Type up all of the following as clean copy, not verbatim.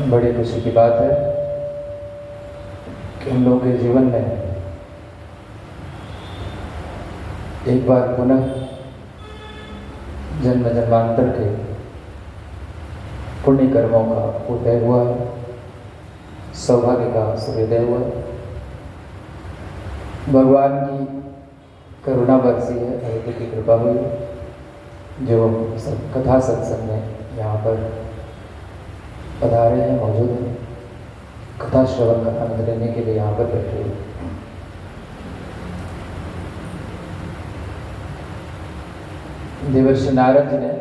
बड़ी खुशी की बात है कि हम लोगों के जीवन में एक बार पुनः जन्म जन्मांतर के पुण्य कर्मों का उदय हुआ है, सौभाग्य का सूर्योदय हुआ है। भगवान की करुणा बरसी है, अहित की कृपा हुई है, जो सब कथा सत्संग में यहाँ पर पधारे हैं, मौजूद हैं, कथा श्रवण का आनंद लेने के लिए यहाँ पर बैठे हुए। देवर्षि नारद जी ने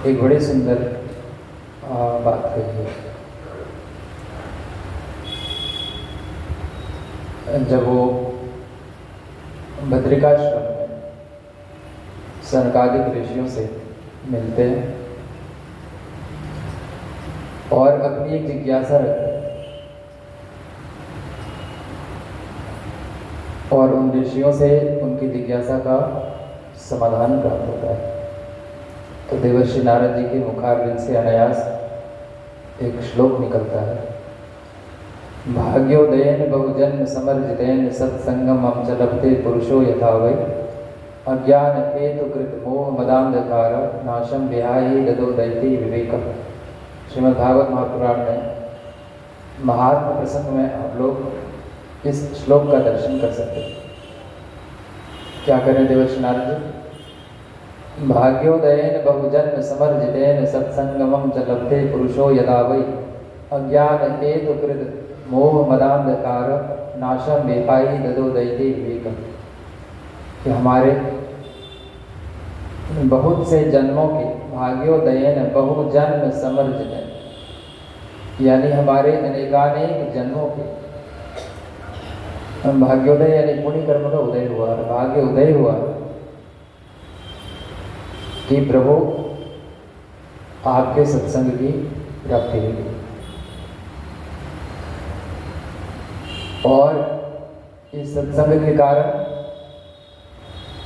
एक बड़ी सुंदर बात कही है। जब वो बद्रिकाश्रम में सनकादिक ऋषियों से मिलते हैं और अपनी एक जिज्ञासा रखते हैं और उन ऋषियों से उनकी जिज्ञासा का समाधान प्राप्त होता है, तो देवर्षि नारद जी के मुखारविंद से अनायास एक श्लोक निकलता है। भाग्योदयेन बहुजन्म समर्जितेन सत्संगमं च लभते पुरुषो यथा वै अज्ञान हेतुकृत मोह मदांधकार नाशम विहाय ददो दैते विवेकम्। श्रीमद् भागवत महापुराण में महात्म प्रसंग में आप लोग इस श्लोक का दर्शन कर सकते हैं। क्या करें देवर्षि नारद जी? भाग्योदयेन बहुजन्म समर्जितेन सत्संगमं च लभते पुरुषो यदा वै अज्ञान हेतुकृत मोह मदांधकार नाशम विहाय ददो दैते विवेकम्। कि हमारे बहुत से जन्मों के भाग्योदयन बहुजन्म समर्जित, यानी हमारे अनेकानेक जन्मों के भाग्योदय यानी पुण्य कर्म का उदय हुआ, भाग्य उदय हुआ कि प्रभु आपके सत्संग की प्राप्ति हुई और इस सत्संग के कारण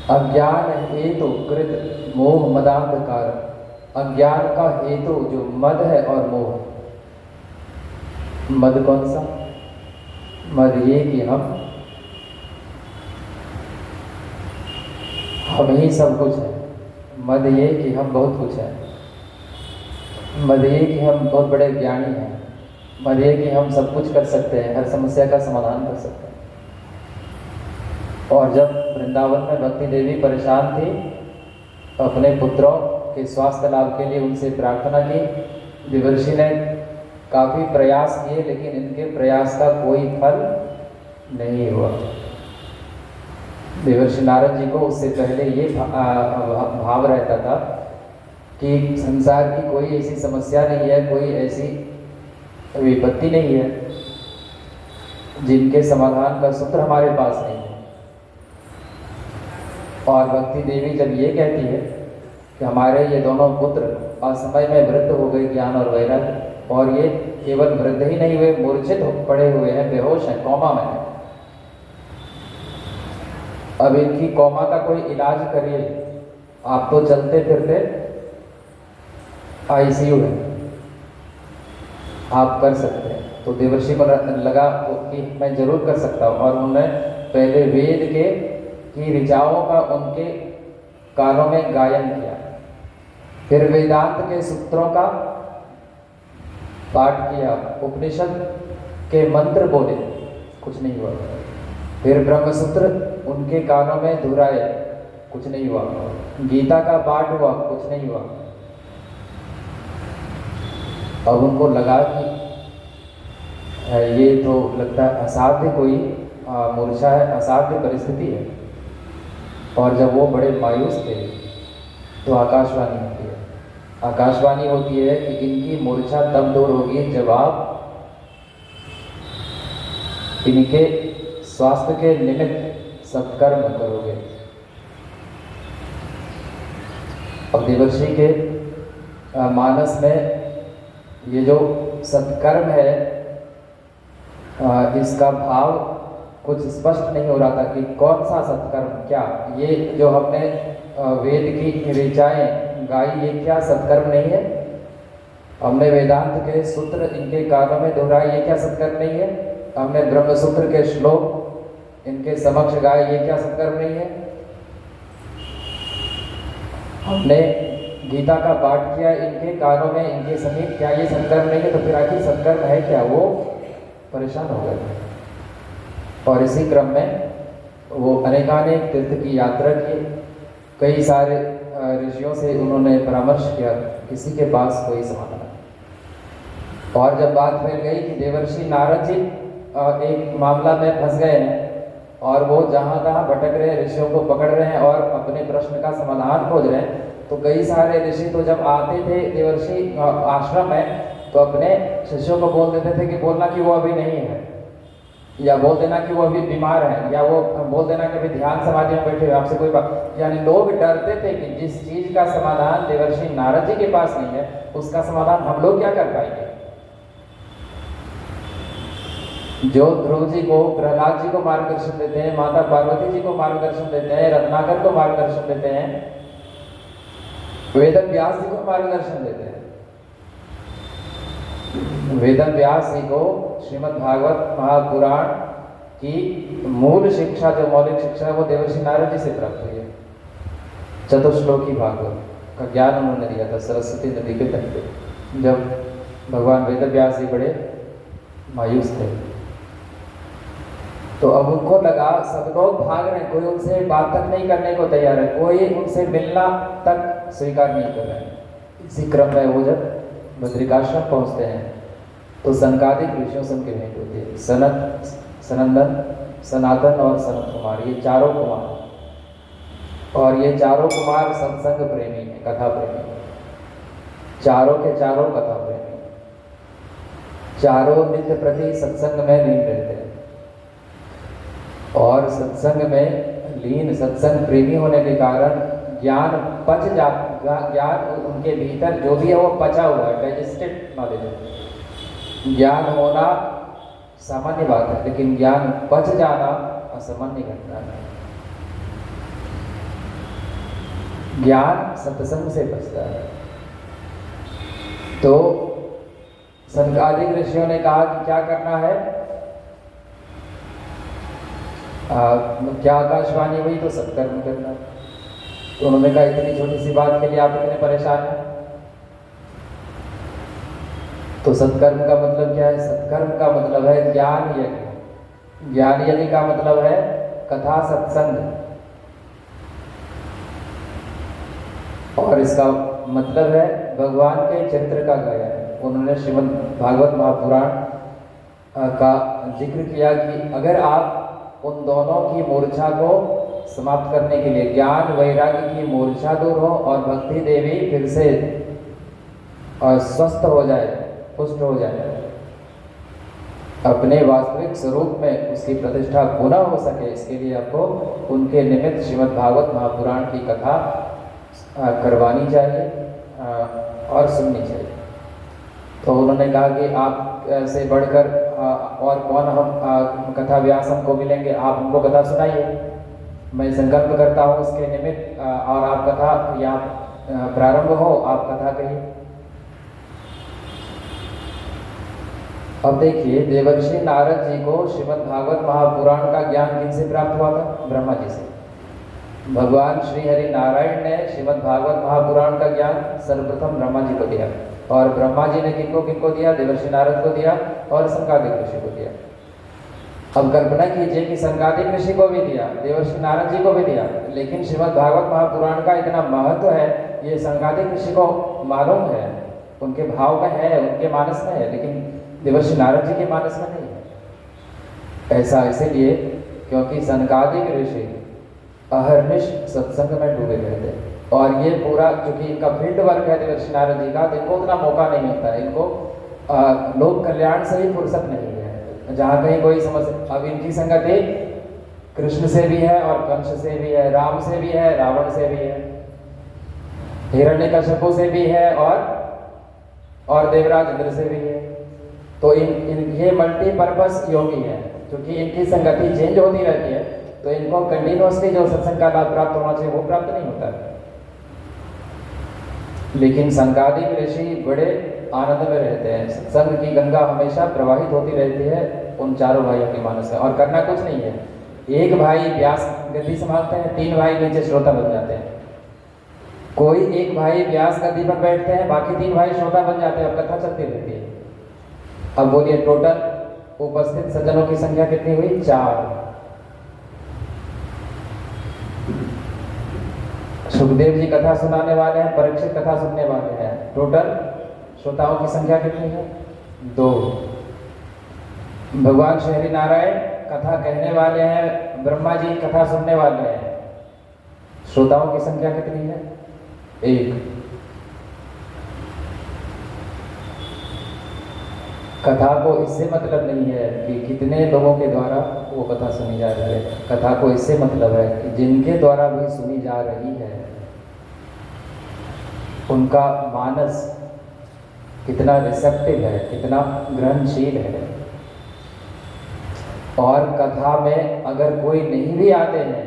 अज्ञान हेतु कृत मोह मदांधकार, अज्ञान का हेतु जो मद है और मोह। मद कौन सा? मद ये कि हम ही सब कुछ है। मद ये कि हम बहुत कुछ है। मद ये कि हम बहुत बड़े ज्ञानी हैं। मद ये कि हम सब कुछ कर सकते हैं, हर समस्या का समाधान कर सकते हैं। और जब वृंदावन में भक्ति देवी परेशान थी तो अपने पुत्रों के स्वास्थ्य लाभ के लिए उनसे प्रार्थना की। देवर्षि ने काफ़ी प्रयास किए लेकिन इनके प्रयास का कोई फल नहीं हुआ। देवर्षि नारद जी को उससे पहले ये भाव रहता था कि संसार की कोई ऐसी समस्या नहीं है, कोई ऐसी विपत्ति नहीं है जिनके समाधान का सूत्र हमारे पास नहीं है। और भक्ति देवी जब ये कहती है कि हमारे ये दोनों पुत्र असमय में वृद्ध हो गए ज्ञान और वैराग्य, और ये केवल वृद्ध ही नहीं हुए, मूर्छित पड़े हुए हैं, बेहोश हैं, कोमा में हैं। अब इनकी कोमा का कोई इलाज करिए। आप तो चलते फिरते आईसीयू है, आप कर सकते हैं। तो देवर्षि को लगा कि मैं जरूर कर सकता हूँ और उन्होंने पहले वेद के की ऋचाओं का उनके कानों में गायन किया, फिर वेदांत के सूत्रों का पाठ किया, उपनिषद के मंत्र बोले, कुछ नहीं हुआ। फिर ब्रह्मसूत्र उनके कानों में दोहराए, कुछ नहीं हुआ। गीता का पाठ हुआ, कुछ नहीं हुआ। अब उनको लगा कि ये तो लगता है असाध्य कोई मूर्छा है, असाध्य परिस्थिति है। और जब वो बड़े मायूस थे तो आकाशवाणी होती है। आकाशवाणी होती है कि इनकी मूर्छा तब दूर होगी जब आप इनके स्वास्थ्य के निमित्त सत्कर्म करोगे। अब देवर्षि के मानस में ये जो सत्कर्म है, इसका भाव कुछ स्पष्ट नहीं हो रहा था कि कौन सा सत्कर्म, क्या ये जो हमने वेद की ऋचाएं गाई, ये क्या सत्कर्म नहीं है? हमने वेदांत के सूत्र इनके कानों में दोहराए, ये क्या सत्कर्म नहीं है? हमने ब्रह्मसूत्र के श्लोक इनके समक्ष गाए, ये क्या सत्कर्म नहीं है? हमने गीता का पाठ किया इनके कानों में, इनके समीप, क्या ये सत्कर्म नहीं है? तो फिर आखिर सत्कर्म है क्या? वो परेशान हो गए। और इसी क्रम में वो अनेकानेक तीर्थ की यात्रा की, कई सारे ऋषियों से उन्होंने परामर्श किया, किसी के पास कोई समाधान नहीं। और जब बात फैल गई कि देवर्षि नारद जी एक मामला में फंस गए हैं और वो जहाँ तहाँ भटक रहे हैं, ऋषियों को पकड़ रहे हैं और अपने प्रश्न का समाधान खोज रहे हैं, तो कई सारे ऋषि तो जब आते थे देवर्षि आश्रम में तो अपने शिष्यों को बोल देते थे कि बोलना कि वो अभी नहीं है, या बोल देना कि वो अभी बीमार है, या वो बोल देना कि अभी ध्यान समाधि में बैठे हुए, आपसे कोई बात। यानी लोग डरते थे कि जिस चीज का समाधान देवर्षि नारद जी के पास नहीं है, उसका समाधान हम लोग क्या कर पाएंगे। जो ध्रुव जी को, प्रहलाद जी को मार्गदर्शन देते हैं, माता पार्वती जी को मार्गदर्शन देते हैं, रत्नाकर को मार्गदर्शन देते हैं, वेद व्यास जी को मार्गदर्शन देते हैं। वेद व्यास जी को श्रीमद् भागवत महापुराण की मूल शिक्षा, जो मौलिक शिक्षा है, वो देवर्षि नारद जी से प्राप्त हुई है। चतुश्लोकी भागवत का ज्ञान उन्होंने दिया था सरस्वती नदी के तट पे, जब भगवान वेद व्यास जी बड़े मायूस थे। तो अब उनको लगा सब लोग भाग रहे हैं, कोई उनसे बात तक नहीं करने को तैयार है, कोई उनसे मिलना तक स्वीकार नहीं कर रहा है। इसी क्रम में वो जब बद्रिकाश्रम पहुंचते हैं तो सनकादिक ऋषियों से उनकी भेंट होती है। सनत, सनंदन, सनातन और सनत कुमार, ये चारों कुमार, और ये चारों कुमार सत्संग प्रेमी है, कथा प्रेमी, चारों के चारों कथा प्रेमी, चारों नित्य प्रति सत्संग में लीन रहते हैं। और सत्संग में लीन, सत्संग प्रेमी होने के कारण ज्ञान पच जाता, ज्ञान उनके भीतर जो भी है वो पचा हुआ है, डाइजेस्टेड नॉलेज है। ज्ञान होना सामान्य बात है, लेकिन ज्ञान पच जाना असामान्य घटना है। ज्ञान सत्संग से बचता है। तो सनकादिक ऋषियों ने कहा कि क्या करना है, क्या आकाशवाणी हुई तो सत्कर्म करना। तो उन्होंने कहा इतनी छोटी सी बात के लिए आप इतने परेशान हैं, तो सत्कर्म का मतलब क्या है? सत्कर्म का मतलब है ज्ञान यज्ञ। ज्ञान यज्ञ का मतलब है कथा सत्संग, और इसका मतलब है भगवान के चरित्र का गायन। उन्होंने श्रीमद् भागवत महापुराण का जिक्र किया कि अगर आप उन दोनों की मूर्छा को समाप्त करने के लिए, ज्ञान वैराग्य की मूर्छा दूर हो और भक्ति देवी फिर से स्वस्थ हो जाए, पुष्ट हो जाए, अपने वास्तविक स्वरूप में उसकी प्रतिष्ठा पुनः हो सके, इसके लिए आपको उनके निमित्त श्रीमद् भागवत महापुराण की कथा करवानी चाहिए और सुननी चाहिए। तो उन्होंने कहा कि आप से बढ़कर और कौन हम कथा व्यास हमको मिलेंगे, आप हमको कथा सुनाइए, मैं संकल्प करता हूँ उसके निमित्त, और आप कथा या प्रारंभ हो, आप कथा कहिए। अब देखिए, देवर्षि नारद जी को श्रीमद् भागवत महापुराण का ज्ञान किनसे प्राप्त हुआ था? ब्रह्मा जी से। भगवान श्री हरि नारायण ने श्रीमद् भागवत महापुराण का ज्ञान सर्वप्रथम ब्रह्मा जी को दिया, और ब्रह्मा जी ने किनको किनको दिया? देवर्षि नारद को दिया और संकादिक ऋषि को दिया। अब कल्पना कीजिए कि संकादिक ऋषि को भी दिया, देवर्षि नारद जी को भी दिया, लेकिन श्रीमद् भागवत महापुराण का इतना महत्व है, ये संकादिक ऋषि को मालूम है, उनके भाव में है, उनके मानस में है, लेकिन देवर्षि नारद जी के मानस में नहीं है। ऐसा इसलिए क्योंकि संकादिक ऋषि अहर्निश सत्संग में डूबे रहते, और ये पूरा चूंकि इनका फील्ड वर्क है देवर्षि नारद जी का, तो इनको उतना मौका नहीं मिलता है, इनको लोक कल्याण से ही फुर्सत नहीं है। जहाँ कहीं कोई समस्या, अब इनकी संगति कृष्ण से भी है और कंस से भी है, राम से भी है, रावण से भी है, हिरण्यकश्यप से भी है और देवराज इंद्र से भी है। तो ये मल्टीपर्पस योगी है, क्योंकि इनकी संगति चेंज होती रहती है, तो इनको कंटिन्यूअसली जो सत्संग का लाभ प्राप्त होना चाहिए वो प्राप्त नहीं होता है। लेकिन संकादिक ऋषि बड़े आनंद में रहते हैं, सत्संग की गंगा हमेशा प्रवाहित होती रहती है उन चारों भाइयों के मानस में, और करना कुछ नहीं है। एक भाई व्यास गद्दी संभालते हैं, 3 भाई नीचे श्रोता बन जाते हैं। कोई एक भाई व्यास गद्दी पर बैठते हैं, बाकी 3 भाई श्रोता बन जाते हैं, अब कथा चलती रहती है। अब बोलिए, टोटल उपस्थित सज्जनों की संख्या कितनी हुई? 4। सुखदेव जी कथा सुनाने वाले हैं, परीक्षित कथा सुनने वाले हैं, टोटल श्रोताओं की संख्या कितनी है? 2। भगवान श्री हरि नारायण कथा कहने वाले हैं, ब्रह्मा जी कथा सुनने वाले हैं, श्रोताओं की संख्या कितनी है? 1। कथा को इससे मतलब नहीं है कि कितने लोगों के द्वारा वो कथा सुनी जा रही है, कथा को इससे मतलब है कि जिनके द्वारा भी सुनी जा रही है उनका मानस कितना रिसेप्टिव है, कितना ग्रहणशील है। और कथा में अगर कोई नहीं भी आते हैं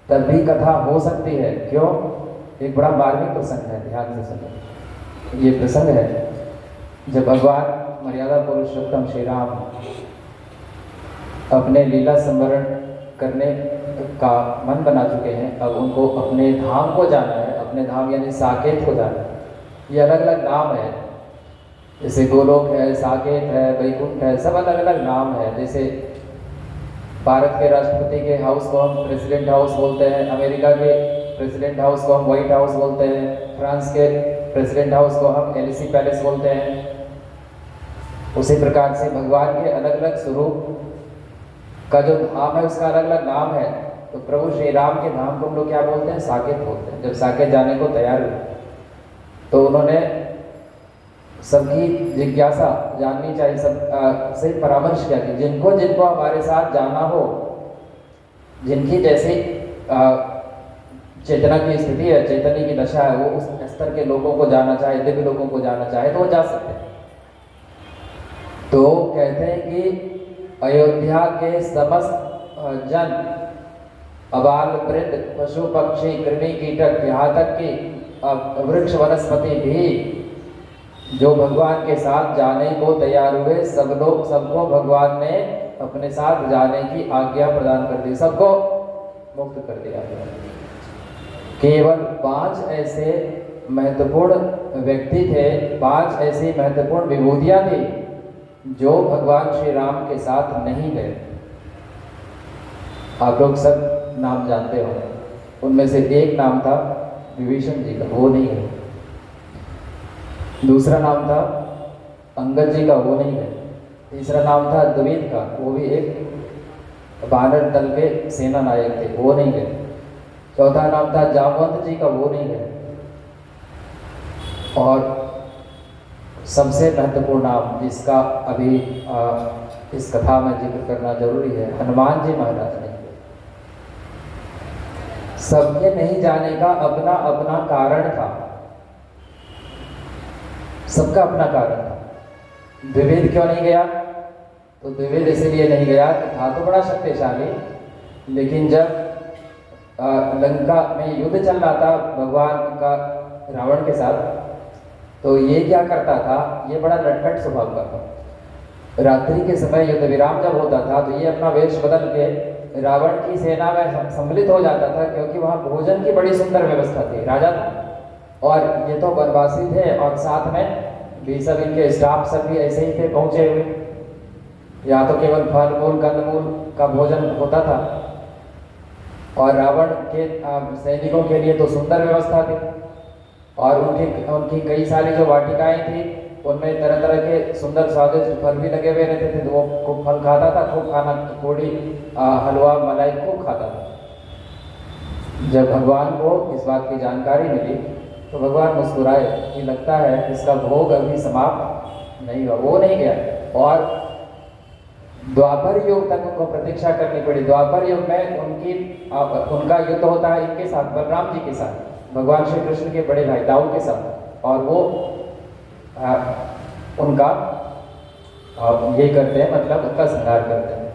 तब भी कथा हो सकती है। क्यों? एक बड़ा मार्मिक प्रसंग है, ध्यान से सुनो। ये प्रसंग है जब भगवान मर्यादा पुरुषोत्तम श्री राम अपने लीला संवरण करने का मन बना चुके हैं, अब उनको अपने धाम को जाना है, अपने धाम यानी साकेत को जाना है। ये अलग अलग नाम है, जैसे गोलोक है, साकेत है, वैकुंठ है, सब अलग अलग नाम है। जैसे भारत के राष्ट्रपति के हाउस को हम प्रेसिडेंट हाउस बोलते हैं, अमेरिका के प्रेसिडेंट हाउस को हम व्हाइट हाउस बोलते हैं, फ्रांस के प्रेसिडेंट हाउस को हम एलिसी पैलेस बोलते हैं। उसी प्रकार से भगवान के अलग अलग स्वरूप का जो धाम है उसका अलग अलग नाम है। तो प्रभु श्री राम के धाम को हम लोग क्या बोलते हैं? साकेत बोलते हैं। जब साकेत जाने को तैयार हुए तो उन्होंने सबकी जिज्ञासा जाननी चाहिए, सब से परामर्श किया कि जिनको जिनको हमारे साथ जाना हो, जिनकी जैसी चेतना की स्थिति है, चैतन्य की दशा है, वो उस स्तर के लोगों को जाना चाहे, दिव्य लोगों को जाना चाहे तो वो जा सकते हैं। तो कहते हैं कि अयोध्या के समस्त जन, अबाल वृद्ध, पशु पक्षी, कृमि कीटक, यहाँ तक कि वृक्ष वनस्पति भी जो भगवान के साथ जाने को तैयार हुए, सबको भगवान ने अपने साथ जाने की आज्ञा प्रदान कर दी, सबको मुक्त कर दिया। केवल 5 ऐसे महत्वपूर्ण व्यक्ति थे, 5 ऐसी महत्वपूर्ण विभूतियां थी जो भगवान श्री राम के साथ नहीं गए। आप लोग सब नाम जानते हो, उनमें से एक नाम था विभीषण जी का, वो नहीं गए। दूसरा नाम था अंगद जी का, वो नहीं गए। तीसरा नाम था द्विविद का, वो भी एक वानर दल के सेना नायक थे, वो नहीं गए। चौथा नाम था जामवंत जी का, वो नहीं गए। और सबसे महत्वपूर्ण नाम जिसका अभी इस कथा में जिक्र करना जरूरी है, हनुमान जी महाराज ने। सबके नहीं जाने का अपना अपना कारण था, सबका अपना कारण था। द्विवेद क्यों नहीं गया? तो द्विवेद इसलिए नहीं गया कि था तो बड़ा शक्तिशाली, लेकिन जब लंका में युद्ध चल रहा था भगवान का रावण के साथ, तो ये क्या करता था, ये बड़ा नटखट स्वभाव का था। रात्रि के समय युद्ध विराम जब होता था तो ये अपना वेश बदल के रावण की सेना में सम्मिलित हो जाता था, क्योंकि वहाँ भोजन की बड़ी सुंदर व्यवस्था थी। राजा था और ये तो वनवासी थे और साथ में भी सब इनके स्टाफ सब भी ऐसे ही थे पहुँचे हुए। यहाँ तो केवल फल मूल कंदमूल का भोजन होता था और रावण के सैनिकों के लिए तो सुंदर व्यवस्था थी और उनकी कई सारी जो वाटिकाएं थी उनमें तरह तरह के सुंदर स्वादिष्ट फल भी लगे हुए रहते थे। तो वो खूब फल खाता था, खूब खाना, थोड़ी हलवा मलाई खूब खाता था। जब भगवान को इस बात की जानकारी मिली तो भगवान मुस्कुराए कि लगता है इसका भोग अभी समाप्त नहीं हुआ। वो नहीं गया और द्वापर युग तक उनको प्रतीक्षा करनी पड़ी। द्वापर युग में उनका युद्ध होता है इनके साथ, बलराम जी के साथ, भगवान श्री कृष्ण के बड़े भाई दाऊ के साथ, और वो उनका ये करते हैं, मतलब उनका संहार करते हैं,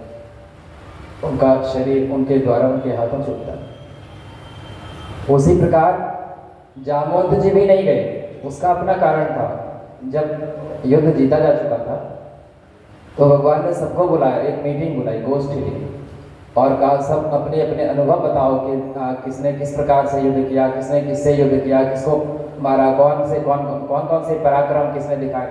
उनका शरीर उनके द्वारा उनके हाथों छूटता है। उसी प्रकार जामवंत जी भी नहीं गए, उसका अपना कारण था। जब युद्ध जीता जा चुका था तो भगवान ने सबको बुलाया, एक मीटिंग बुलाई, गोष्ठी ली और कहा सब अपने अपने अनुभव बताओ कि किसने किस प्रकार से युद्ध किया, किसने किससे युद्ध किया, किसको मारा, कौन से पराक्रम किसने दिखाए।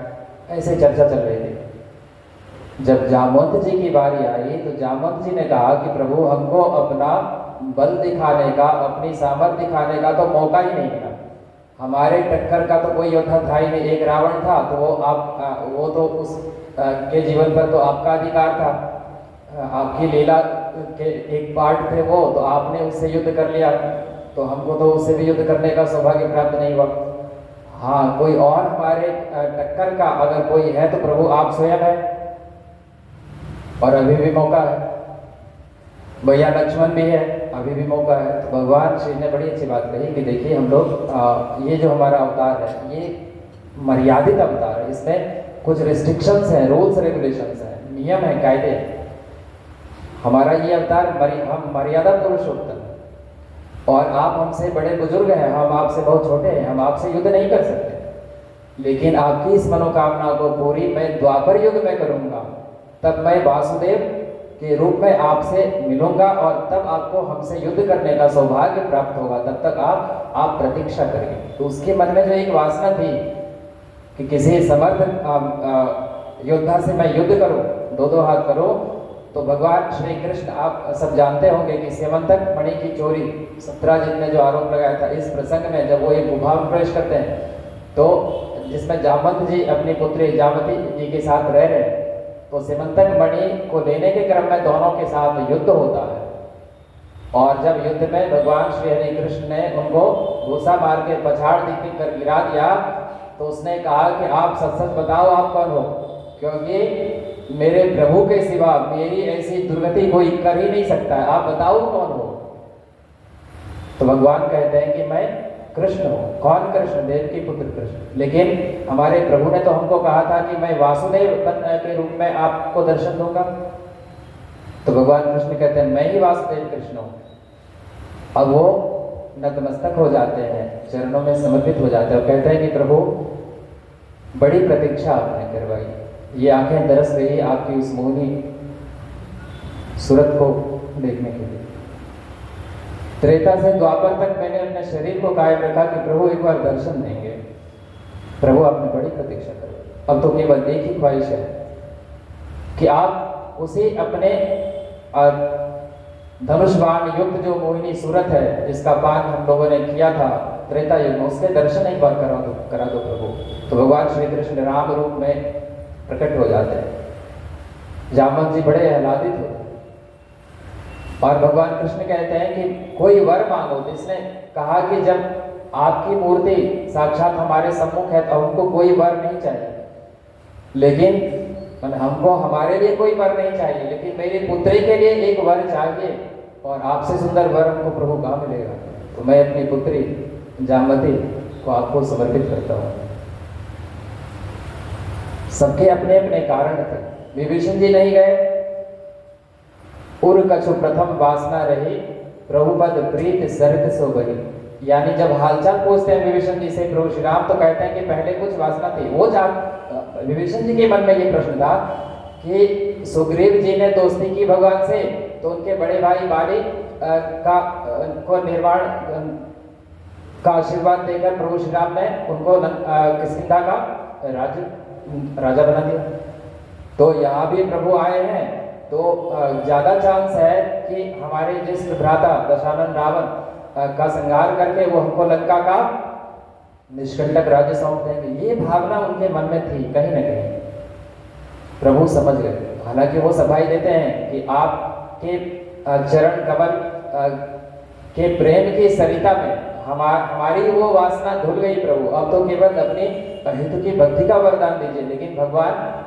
ऐसे चर्चा चल रही थी। जब जामवंत जी की बारी आई तो जामवंत जी ने कहा कि प्रभु हमको अपना बल दिखाने का, अपनी सामर्थ्य दिखाने का तो मौका ही नहीं मिला। हमारे टक्कर का तो कोई योद्धा था ही नहीं। एक रावण था तो वो तो उस के जीवन पर तो आपका अधिकार था, आपकी लीला के एक पार्ट थे वो, तो आपने उससे युद्ध कर लिया, तो हमको तो उससे भी युद्ध करने का सौभाग्य प्राप्त नहीं हुआ। हाँ, कोई और हमारे टक्कर का अगर कोई है तो प्रभु आप स्वयं है और अभी भी मौका है। भैया लक्ष्मण भी है, अभी भी मौका है। तो भगवान श्री ने बड़ी अच्छी बात कही कि देखिए हम लोग ये जो हमारा अवतार है ये मर्यादित अवतार है, इसमें कुछ रिस्ट्रिक्शंस हैं, रूल्स रेगुलेशंस हैं, नियम है, कायदे हैं। हमारा ये अवतार हम मर्यादा पुरुषोत्तम है और आप हमसे बड़े बुजुर्ग हैं, हम आपसे बहुत छोटे हैं, हम आपसे युद्ध नहीं कर सकते। लेकिन आपकी इस मनोकामना को पूरी मैं द्वापर युग में करूंगा, तब मैं वासुदेव के रूप में आपसे मिलूंगा और तब आपको हमसे युद्ध करने का सौभाग्य प्राप्त होगा। तब तक आप प्रतीक्षा करिए। तो उसके मन में जो एक वासना थी कि किसी समर्थ योद्धा से मैं युद्ध करूं, दो हाथ करूं, तो भगवान श्री कृष्ण आप सब जानते होंगे कि स्यमंतक मणि की चोरी, सत्यराजीत ने जो आरोप लगाया था, इस प्रसंग में जब वो एक गुफा में प्रवेश करते हैं तो जिसमें जामवंत जी अपनी पुत्री जामवती जी के साथ रह रहे हैं, तो स्यमंतक मणि को लेने के क्रम में दोनों के साथ युद्ध होता है। और जब युद्ध में भगवान श्री हरि कृष्ण ने उनको घूसा मार के पछाड़ दिख कर गिरा दिया, तो उसने कहा कि आप सच सच बताओ आप कौन हो, क्योंकि मेरे प्रभु के सिवा मेरी ऐसी दुर्गति कोई कर ही नहीं सकता है, आप बताओ कौन हो। तो भगवान कहते हैं कि मैं कृष्ण हूँ। कौन कृष्ण? देव की पुत्र कृष्ण। लेकिन हमारे प्रभु ने तो हमको कहा था कि मैं वासुदेव के रूप में आपको दर्शन दूंगा। तो भगवान कृष्ण कहते हैं मैं ही वासुदेव कृष्ण हूँ। अब वो नतमस्तक हो जाते हैं, चरणों में समर्पित हो जाते हैं और कहते हैं कि प्रभु बड़ी प्रतीक्षा आपने करवाई, ये आंखें तरस गई आपकी उस मोहनी सूरत को देखने के लिए। त्रेता से द्वापर तक मैंने अपने शरीर को कायम रखा कि प्रभु एक बार दर्शन देंगे। प्रभु आपने बड़ी प्रतीक्षा करी, अब तो केवल एक ही ख्वाहिश है कि आप उसी अपने धनुष बाण युक्त जो मोहिनी सूरत है जिसका पान हम लोगों ने किया था त्रेता युग में, उसके दर्शन एक बार करा दो प्रभु। तो भगवान श्री कृष्ण राम रूप में प्रकट हो जाते हैं। जामवंत जी बड़े आह्लादित होते और भगवान कृष्ण कहते हैं कि कोई वर मांगो। जिसने कहा कि जब आपकी मूर्ति साक्षात हमारे सम्मुख है तो हमको कोई वर नहीं चाहिए, लेकिन हमको हमारे लिए कोई वर नहीं चाहिए, लेकिन मेरी पुत्री के लिए एक वर चाहिए और आपसे सुंदर वर हमको प्रभु कहाँ मिलेगा। तो मैं अपनी पुत्री जामवती को आपको समर्पित करता हूँ। सबके अपने अपने कारण थे। विभीषण जी नहीं गए, उर कछु प्रथम वासना रही, प्रभुपद प्रीत सरित सो बही। यानी जब हालचाल पूछते हैं विभीषण जी से प्रभु श्री राम, तो कहते हैं कि पहले कुछ वासना थी। वो विभीषण जी के मन में ये प्रश्न था कि सुग्रीव जी ने दोस्ती की भगवान से, तो उनके बड़े भाई बाली को निर्माण का आशीर्वाद देकर प्रभु श्री राम ने उनको किष्किंधा का राजा बना दिया। तो यहाँ भी प्रभु आए हैं, तो ज्यादा चांस है कि हमारे जिस भ्राता दशानन रावण का संहार करके वो हमको लंका का निष्कंटक राज्य सौंप देंगे। ये भावना उनके मन में थी, कहीं ना कहीं प्रभु समझ गए। हालांकि वो सफाई देते हैं कि आपके चरण कमल के प्रेम की सरिता में हमारी वो वासना धुल गई प्रभु, अब तो केवल अपनी हित की भक्ति का वरदान दीजिए। लेकिन भगवान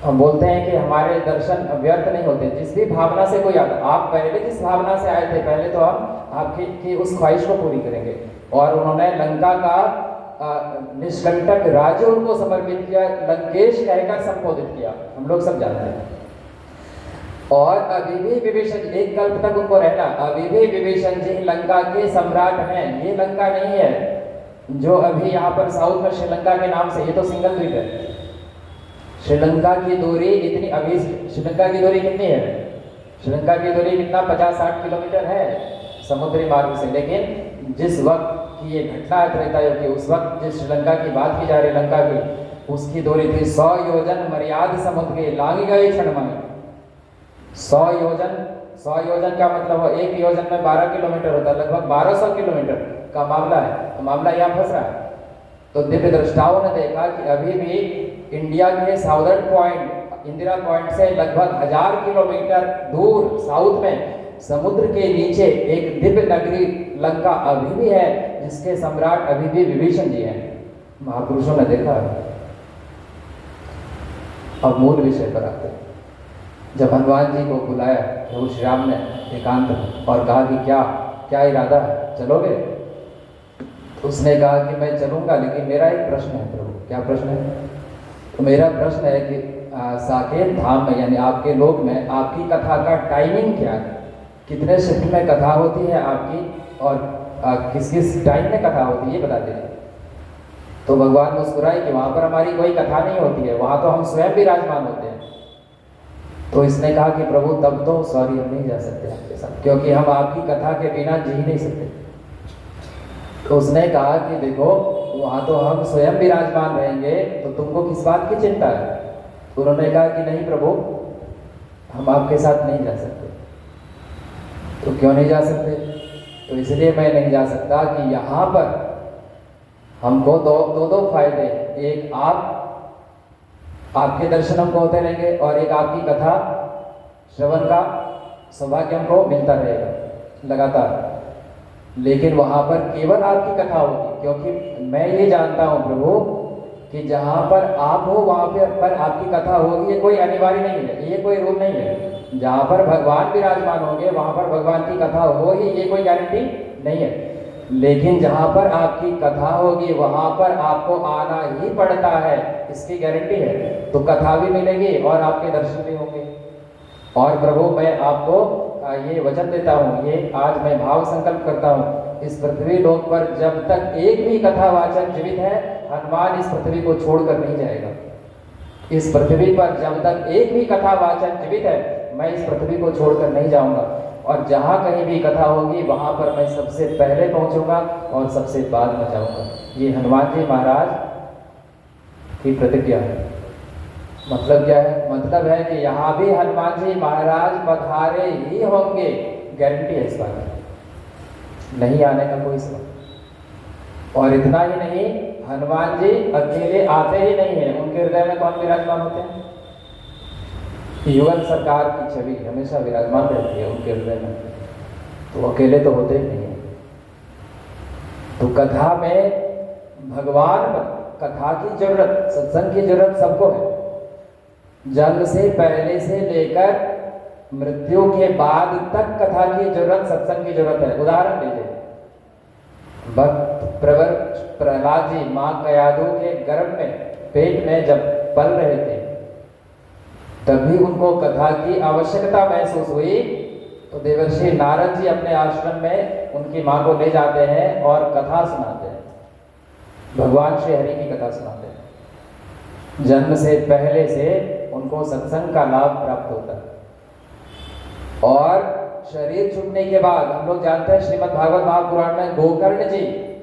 हम बोलते हैं कि हमारे दर्शन व्यर्थ नहीं होते। जिस भी भावना से कोई आता, आप पहले जिस भावना से आए थे, पहले तो हम आपकी उस ख्वाहिश को पूरी करेंगे। और उन्होंने लंका का निष्कंटक राज्य उनको समर्पित किया, लंकेश कहकर संबोधित किया, हम लोग सब जानते हैं। और अभी भी विभीषण, एक कल्प तक उनको रहना, अभी भी विभीषण जी लंका के सम्राट हैं। ये लंका नहीं है जो अभी यहाँ पर साउथ में श्रीलंका के नाम से, ये तो सिंगल द्वीप है। श्रीलंका की दूरी इतनी, अभी श्रीलंका की दूरी कितनी है? श्रीलंका की दूरी कितना 50-60 किलोमीटर है समुद्री मार्ग से। लेकिन जिस वक्त की ये घटना है त्रेतायुग की, उस वक्त जिस श्रीलंका की बात की जा रही लंका की, उसकी दूरी थी 100 योजन मर्याद समुद्र के, लांगी गए क्षण में 100 योजन का मतलब है 1 योजन में 12 किलोमीटर होता है, लगभग 1200 किलोमीटर का मामला है। तो मामला यहाँ फंस रहा है। तो दिव्य दृष्टाओं ने देखा कि अभी भी इंडिया के साउदर्न पॉइंट, इंदिरा पॉइंट से लगभग 1000 किलोमीटर दूर साउथ में समुद्र के नीचे एक दिव्य नगरी लंका अभी भी है, जिसके सम्राट अभी भी विभीषण जी हैं। महापुरुषों ने देखा है। अब मूल विषय पर आते हैं। जब हनुमान जी को बुलाया प्रभु श्री राम ने एकांत में और कहा कि क्या इरादा है, चलोगे? तो उसने कहा कि मैं चलूंगा, लेकिन मेरा एक प्रश्न है प्रभु। क्या प्रश्न है? तो मेरा प्रश्न है कि साकेत धाम में, यानी आपके लोक में, आपकी कथा का टाइमिंग क्या है? कितने शिफ्ट में कथा होती है आपकी, और किस किस टाइम में कथा होती है, ये बता दीजिए। तो भगवान मुस्कुराए कि वहाँ पर हमारी कोई कथा नहीं होती है, वहाँ तो हम स्वयं विराजमान होते हैं। तो इसने कहा कि प्रभु तब तो सॉरी, हम नहीं जा सकते आपके साथ, क्योंकि हम आपकी कथा के बिना जी नहीं सकते। तो उसने कहा कि देखो, वहाँ तो हम स्वयं विराजमान रहेंगे, तो तुमको किस बात की चिंता है? तो उन्होंने कहा कि नहीं प्रभु, हम आपके साथ नहीं जा सकते। तो क्यों नहीं जा सकते? तो इसलिए मैं नहीं जा सकता कि यहाँ पर हमको दो फायदे, एक आपके दर्शन हमको होते रहेंगे, और एक आपकी कथा श्रवण का सौभाग्य हमको मिलता रहेगा लगातार। लेकिन वहाँ पर केवल आपकी कथा होगी, क्योंकि मैं ये जानता हूँ प्रभु कि जहाँ पर आप हो वहाँ पर आपकी कथा होगी। ये कोई अनिवार्य नहीं है, ये कोई रूल नहीं है। जहाँ पर भगवान विराजमान होंगे वहाँ पर भगवान की कथा होगी, ये कोई गारंटी नहीं है। लेकिन जहाँ पर आपकी कथा होगी वहाँ पर आपको आना ही पड़ता है, इसकी गारंटी है। तो कथा भी मिलेगी और आपके दर्शन भी होंगे। और प्रभु मैं आपको ये वचन देता हूँ, ये आज मैं भाव संकल्प करता हूँ, इस पृथ्वी लोक पर जब तक एक भी कथावाचक जीवित है, हनुमान इस पृथ्वी को छोड़कर नहीं जाएगा। इस पृथ्वी पर जब तक एक भी कथावाचक जीवित है, मैं इस पृथ्वी को छोड़कर नहीं जाऊंगा। और जहाँ कहीं भी कथा होगी वहाँ पर मैं सबसे पहले पहुँचूंगा और सबसे बाद में जाऊंगा। ये हनुमान जी महाराज की प्रतिज्ञा है। मतलब क्या है? मतलब है कि यहाँ भी हनुमान जी महाराज पधारे ही होंगे, गारंटी है इस बात की, नहीं आने का कोई सबब। और इतना ही नहीं, हनुमान जी अकेले आते ही नहीं है, उनके हृदय में कौन विराजमान होते हैं? युगल सरकार की छवि हमेशा विराजमान रहती है उनके हृदय में, तो अकेले तो होते ही नहीं है। तो कथा में भगवान, कथा की जरूरत, सत्संग की जरूरत सबको है। जन्म से पहले से लेकर मृत्यु के बाद तक कथा की जरूरत, सत्संग की जरूरत है। उदाहरण लीजिए, भक्त प्रवर प्रहलाद जी माँ कयादू के गर्भ में, पेट में जब पल रहे थे, तभी उनको कथा की आवश्यकता महसूस हुई। तो देवर्षि नारद जी अपने आश्रम में उनकी माँ को ले जाते हैं और कथा सुनाते हैं, भगवान श्री हरि की कथा सुनाते हैं। जन्म से पहले से उनको सत्संग का लाभ प्राप्त होता है। और शरीर छूटने के बाद हम लोग जानते हैं श्रीमद् भागवत महापुराण में गोकर्ण जी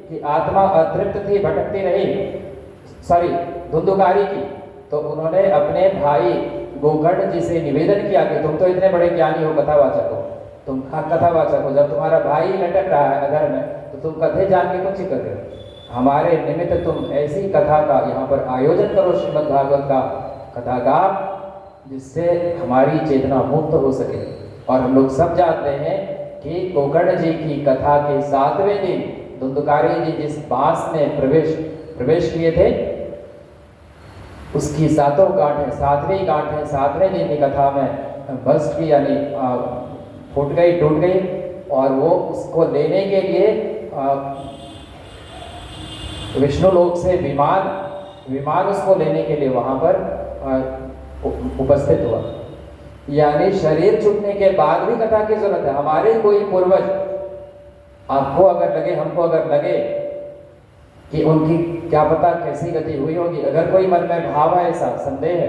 की आत्मा अतृप्त थी, भटकती रही, धुंधुकारी की, तो उन्होंने अपने भाई गोकर्ण जी से निवेदन किया कि तुम तो इतने बड़े ज्ञानी हो, कथावाचक हो, तुम कथावाचक हो, जब तुम्हारा भाई लटक रहा है अधर में तो तुम कथे जान के कुछ कर रहे हो, हमारे निमित्त तुम ऐसी कथा का यहाँ पर आयोजन करो, श्रीमद् भागवत का कथा का, जिससे हमारी चेतना मुक्त हो सके। और हम लोग सब जानते हैं कि गोकर्ण जी की कथा के 7वें दिन धुंधुकारी जी जिस बांस में प्रवेश किए थे, उसकी 7 गांठें, 7वीं गांठें 7वें दिन की कथा में बस्ट की, यानी फूट गई, टूट गई, और वो उसको लेने के लिए विष्णु लोक से विमान उसको लेने के लिए वहां पर उपस्थित हुआ। यानी शरीर छूटने के बाद भी कथा की जरूरत है। हमारे कोई पूर्वज, आपको अगर लगे, हमको अगर लगे कि उनकी क्या पता कैसी गति हुई होगी, अगर कोई मन में भाव है, ऐसा संदेह है,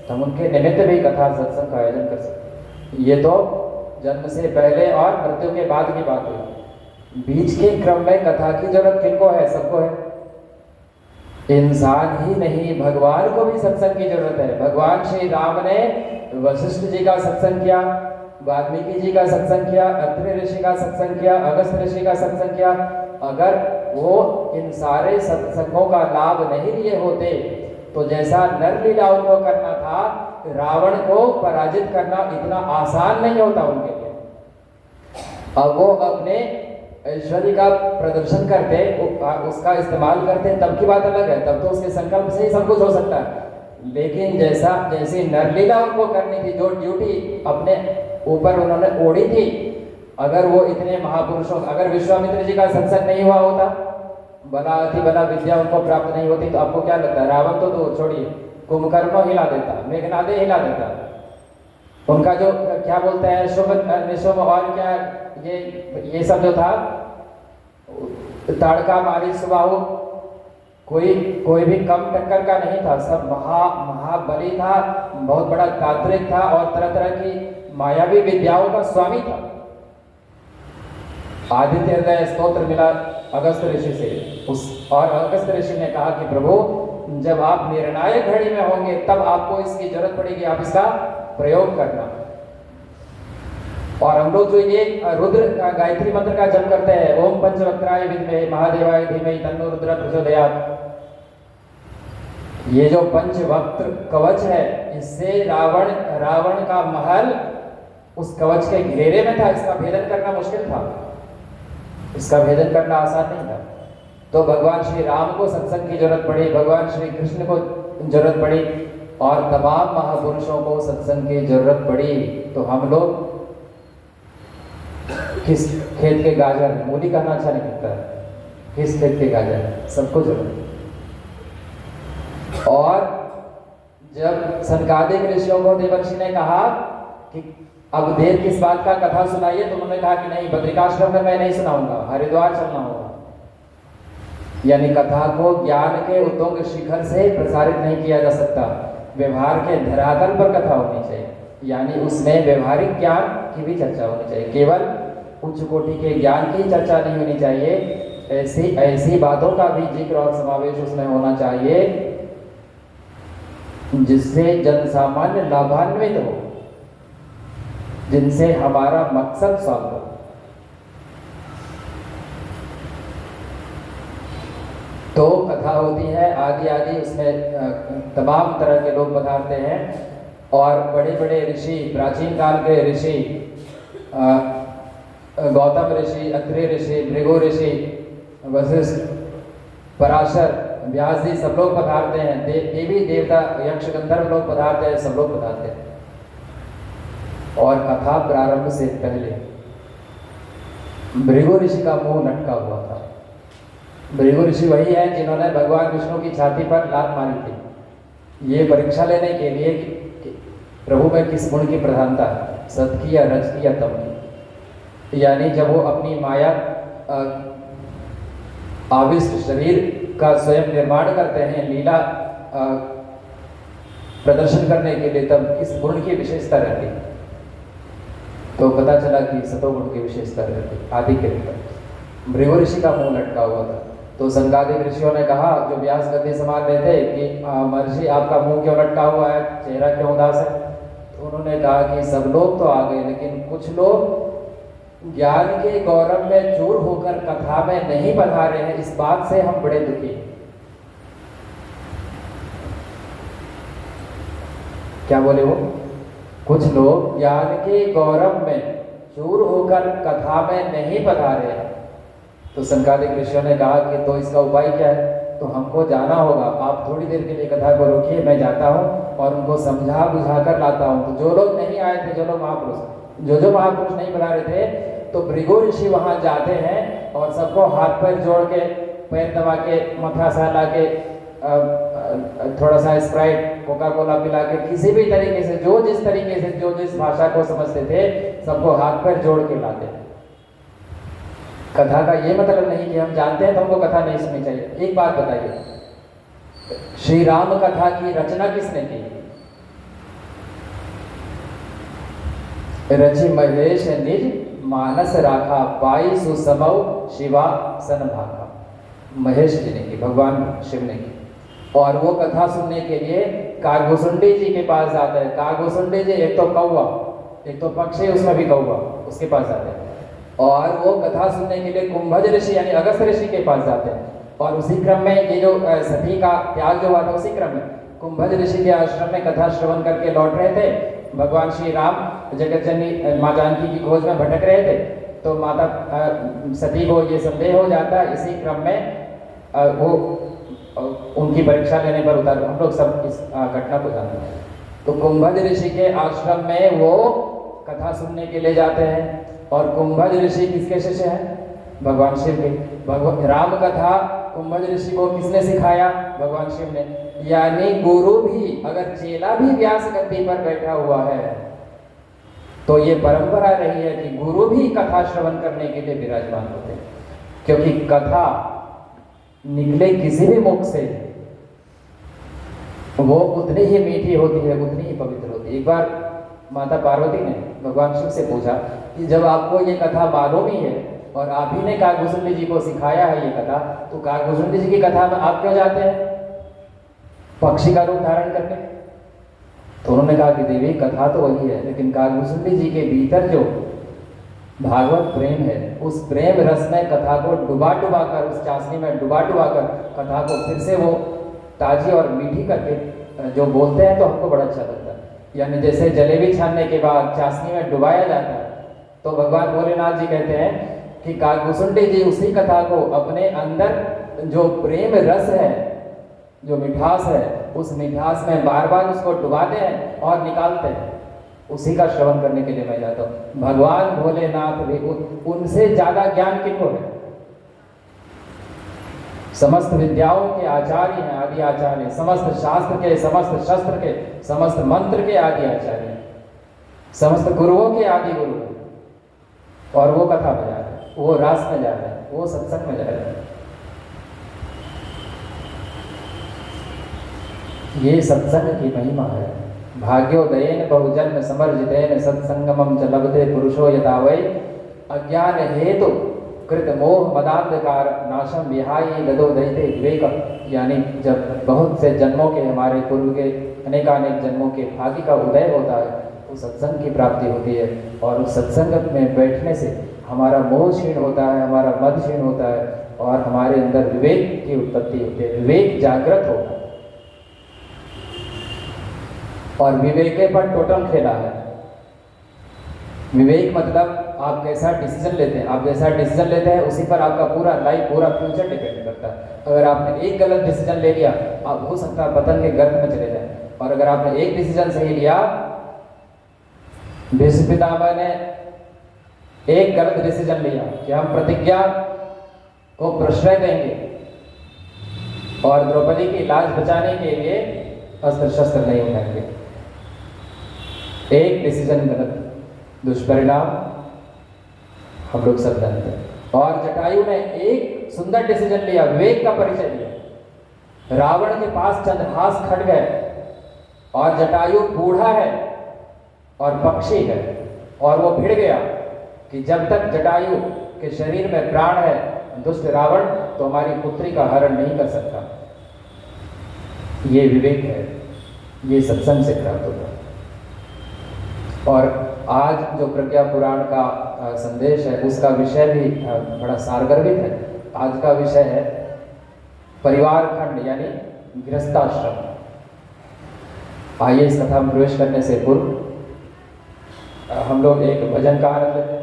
तो हम उनके निमित्त भी कथा सत्संग का आयोजन कर सकते हैं। ये तो जन्म से पहले और मृत्यु के बाद की बात हुई। बीच के क्रम में कथा की जरूरत किनको है? सबको है। इंसान ही नहीं, भगवान को भी सत्संग की जरूरत है। भगवान श्री राम ने वशिष्ठ जी का सत्संग किया, वाल्मीकि जी का सत्संग किया, अत्रि ऋषि का सत्संग किया, अगस्त्य ऋषि का सत्संग किया। अगर वो इन सारे सत्संगों का लाभ नहीं लिए होते तो जैसा नर लीलाओं को करना था, रावण को पराजित करना इतना आसान नहीं होता उनके लिए। अब वो अपने ऐश्वर्य का प्रदर्शन करते, उसका इस्तेमाल करते, तब की बात अलग है, तब तो उसके संकल्प से ही सब कुछ हो सकता है। लेकिन जैसी नरलीला उनको करनी थी, जो ड्यूटी अपने ऊपर उन्होंने ओढ़ी थी, अगर वो इतने महापुरुषों, अगर विश्वामित्र जी का सत्संग नहीं हुआ होता, बला अति बला विद्या उनको प्राप्त नहीं होती, तो आपको क्या लगता है? रावण तो छोड़िए, कुंभकर्ण हिला देता, मेघनादे हिला देता, उनका जो क्या बोलते हैं शुभ निशुभ और क्या ये सब जो था, ताड़का मारी सुबाहु, कोई भी कम टक्कर का नहीं था, सब महाबली था, बहुत बड़ा तांत्रिक था और तरह तरह की मायावी विद्याओं का स्वामी था। आदित्य हृदय स्तोत्र मिला अगस्त्य ऋषि से, और अगस्त्य ऋषि ने कहा कि प्रभु जब आप निर्णायक घड़ी में होंगे तब आपको इसकी जरूरत पड़ेगी, आप इसका प्रयोग करना। और हम लोग जो ये रुद्र गायत्री मंत्र का जप करते हैं, ओम पंचवक्त्राय विद्महे महादेवाय धीमहि तन्नो रुद्रः प्रचोदयात्, ये जो पंचवक्त्र कवच है, इससे रावण का महल उस कवच के घेरे में था। इसका भेदन करना मुश्किल था, इसका भेदन करना आसान नहीं था। तो भगवान श्री राम को सत्संग की जरूरत पड़ी, भगवान श्री कृष्ण को जरूरत पड़ी, और तमाम महापुरुषों को सत्संग की जरूरत पड़ी। तो हम लोग किस खेत के गाजर, मूली कहना अच्छा नहीं लगता है, किस खेत के गाजर, सबको जरूरत। और जब सनकादिक ऋषियों को देवर्षि ने कहा कि अब देर किस बात का, कथा सुनाइए, तो उन्होंने कहा कि नहीं, बद्रिकाश्रम में मैं नहीं सुनाऊंगा, हरिद्वार चलना होगा। यानी कथा को ज्ञान के उत्तुंग शिखर से प्रसारित नहीं किया जा सकता, व्यवहार के धरातल पर कथा होनी चाहिए, यानी उसमें व्यवहारिक ज्ञान की भी चर्चा होनी चाहिए, केवल उच्च कोटि के ज्ञान की चर्चा नहीं होनी चाहिए। ऐसी बातों का भी जिक्र और समावेश उसमें होना चाहिए जिससे जन सामान्य लाभान्वित हो, जिनसे हमारा मकसद सॉल्व हो। तो कथा होती है आदि उसमें तमाम तरह के लोग पधारते हैं, और बड़े बड़े ऋषि, प्राचीन काल के ऋषि, गौतम ऋषि, अत्रि ऋषि, भृगु ऋषि, वशिष्ठ, पराशर, व्यास जी, सब लोग पधारते हैं। देवी देवता, यक्ष गंधर्व लोग पधारते हैं, सब लोग पधारते हैं। और कथा प्रारंभ से पहले भृगु ऋषि का मुंह लटका हुआ था। भृगु ऋषि वही है जिन्होंने भगवान विष्णु की छाती पर लात मारी थी, ये परीक्षा लेने के लिए कि प्रभु में किस गुण की प्रधानता है, सत की या रज की या तम की। यानी जब वो अपनी माया आविष्ट शरीर का स्वयं निर्माण करते हैं, लीला प्रदर्शन करने के लिए, तब इस गुण की विशेषता रहती। तो पता चला कि सतोगुण की विशेषता रहती आदि के ऊपर। भृगु ऋषि का मुंह लटका हुआ था, तो संगादिक ऋषियों ने कहा, जो व्यास गद्दी संभाल रहे थे, कि महर्षि आपका मुंह क्यों लटका हुआ है, चेहरा क्यों उदास है? तो उन्होंने कहा कि सब लोग तो आ गए, लेकिन कुछ लोग ज्ञान के गौरव में चूर होकर कथा में नहीं पधारे हैं, इस बात से हम बड़े दुखी हैं। क्या बोले वो? कुछ लोग ज्ञान के गौरव में चूर होकर कथा में नहीं पधारे हैं। तो संगादिक ऋषियों ने कहा कि तो इसका उपाय क्या है? तो हमको जाना होगा, आप थोड़ी देर के लिए कथा को रोकिए, मैं जाता हूँ और उनको समझा बुझा कर लाता हूँ। तो जो लोग नहीं आए थे, जो महापुरुष नहीं बना रहे थे, तो भृगु ऋषि वहां जाते हैं और सबको हाथ पैर जोड़ के, पैर दबा के, मथा सहला के, थोड़ा सा स्प्राइट, कोका कोला पिला के, किसी भी तरीके से, जो जिस तरीके से, जो जिस भाषा को समझते थे, सबको हाथ पैर जोड़ के लाते हैं। कथा का ये मतलब नहीं कि हम जानते हैं तो हमको कथा नहीं सुननी चाहिए। एक बात बताइए, श्री राम कथा की रचना किसने की? रचि महेश निज मानस राखा, पाई सुसमौ शिवा सन भाखा। महेश जी ने की, भगवान शिव ने की। और वो कथा सुनने के लिए कागभूषुंडी जी के पास जाते हैं। कागभूषुंडी जी एक तो कौवा, एक तो पक्षी, उसमें भी कौवा, उसके पास जाते हैं। और वो कथा सुनने के लिए कुंभज ऋषि यानी अगस्त्य ऋषि के पास जाते हैं। और उसी क्रम में ये जो सती का त्याग जो हुआ था, उसी क्रम में कुंभज ऋषि के आश्रम में कथा श्रवण करके लौट रहे थे। भगवान श्री राम जगत जननी माँ जानकी की खोज में भटक रहे थे, तो माता सती को ये संदेह हो जाता है। इसी क्रम में वो उनकी परीक्षा लेने पर उतर, हम लोग सब इस घटना को जानते हैं। तो कुंभज ऋषि के आश्रम में वो कथा सुनने के लिए जाते हैं। और कुंभज ऋषि किसके शिष्य हैं? भगवान शिव के। भगवान राम कथा कुंभज ऋषि को किसने सिखाया? भगवान शिव ने। यानी गुरु भी, अगर चेला भी व्यास गद्दी पर बैठा हुआ है, तो ये परंपरा रही है कि गुरु भी कथा श्रवण करने के लिए विराजमान होते हैं। क्योंकि कथा निकले किसी भी मुख से, वो उतनी ही मीठी होती है, उतनी ही पवित्र होती है। एक बार माता पार्वती ने भगवान शिव से पूछा कि जब आपको ये कथा मालूम ही है और आप ही ने कागभूषुंडी जी को सिखाया है ये कथा, तो कागभूषुंडी जी की कथा में आप क्यों जाते हैं पक्षी का रूप धारण करके? तो उन्होंने कहा कि देवी, कथा तो वही है, लेकिन कागभूषुंडी जी के भीतर जो भागवत प्रेम है, उस प्रेम रस में कथा को डुबा डुबा कर, उस चाशनी में डुबा डुबा कर कथा को फिर से वो ताजी और मीठी करके जो बोलते हैं, तो हमको बड़ा अच्छा लगता है। यानी जैसे जलेबी छानने के बाद चाशनी में डुबाया जाता है, तो भगवान भोलेनाथ जी कहते हैं कि कागभूषुंडी जी उसी कथा को अपने अंदर जो प्रेम रस है, जो मिठास है, उस मिठास में बार बार उसको डुबाते हैं और निकालते हैं। उसी का श्रवण करने के लिए मैं जाता हूँ। भगवान भोलेनाथ भी उनसे ज्यादा ज्ञान किनको है? समस्त विद्याओं के आचार्य हैं, आदि आचार्य, समस्त शास्त्र के, समस्त शस्त्र के, समस्त मंत्र के आदि आचार्य, समस्त गुरुओं के आदि गुरु हैं। और वो कथा में जा रहे हैं, वो रास में जा रहे हैं, वो सत्संग में जा रहे हैं। ये सत्संग की महिमा है। भाग्योदयेन बहुजन्म समर्जितेन सत्संगमं च लभते पुरुषो यथा वै, अज्ञान हेतु कृत मोह मदांधकार नाशम विहाई ददो दैते विवेक। यानी जब बहुत से जन्मों के, हमारे पूर्व के अनेकानेक जन्मों के भाग्य का उदय होता है, तो सत्संग की प्राप्ति होती है। और उस सत्संग में बैठने से हमारा मोह क्षीण होता है, हमारा मद क्षीण होता है, और हमारे अंदर विवेक की उत्पत्ति होती है, विवेक जागृत होता है। और विवेक पर टोटल खेला है। विवेक मतलब आप कैसा डिसीजन लेते हैं, आप जैसा डिसीजन लेते हैं उसी पर आपका पूरा लाइफ, पूरा फ्यूचर डिपेंड करता है। अगर आपने एक गलत डिसीजन ले लिया, आप हो सकता है पतन के गर्त में चले जाएं। और अगर आपने एक डिसीजन सही लिया, भीष्म पितामह ने एक गलत डिसीजन लिया कि हम प्रतिज्ञा को प्रश्रय देंगे और द्रौपदी की लाज बचाने के लिए अस्त्र शस्त्र नहीं उठाएंगे। एक डिसीजन गलत, दुष्परिणाम हम लोग सब जानते हैं। और जटायु ने एक सुंदर डिसीजन लिया, विवेक का परिचय दिया। रावण के पास चंद्रहास खट गए, और जटायु बूढ़ा है और पक्षी है, और वो भिड़ गया कि जब तक जटायु के शरीर में प्राण है, दुष्ट रावण तो हमारी पुत्री का हरण नहीं कर सकता। ये विवेक है, ये सत्संग से प्राप्त होता। और आज जो प्रज्ञा पुराण का संदेश है, उसका विषय भी बड़ा सारगर्भित है। आज का विषय है परिवार खंड यानी गृहस्थाश्रम। आइए इस कथा में प्रवेश करने से पूर्व हम लोग एक भजन का आनंद लेते हैं।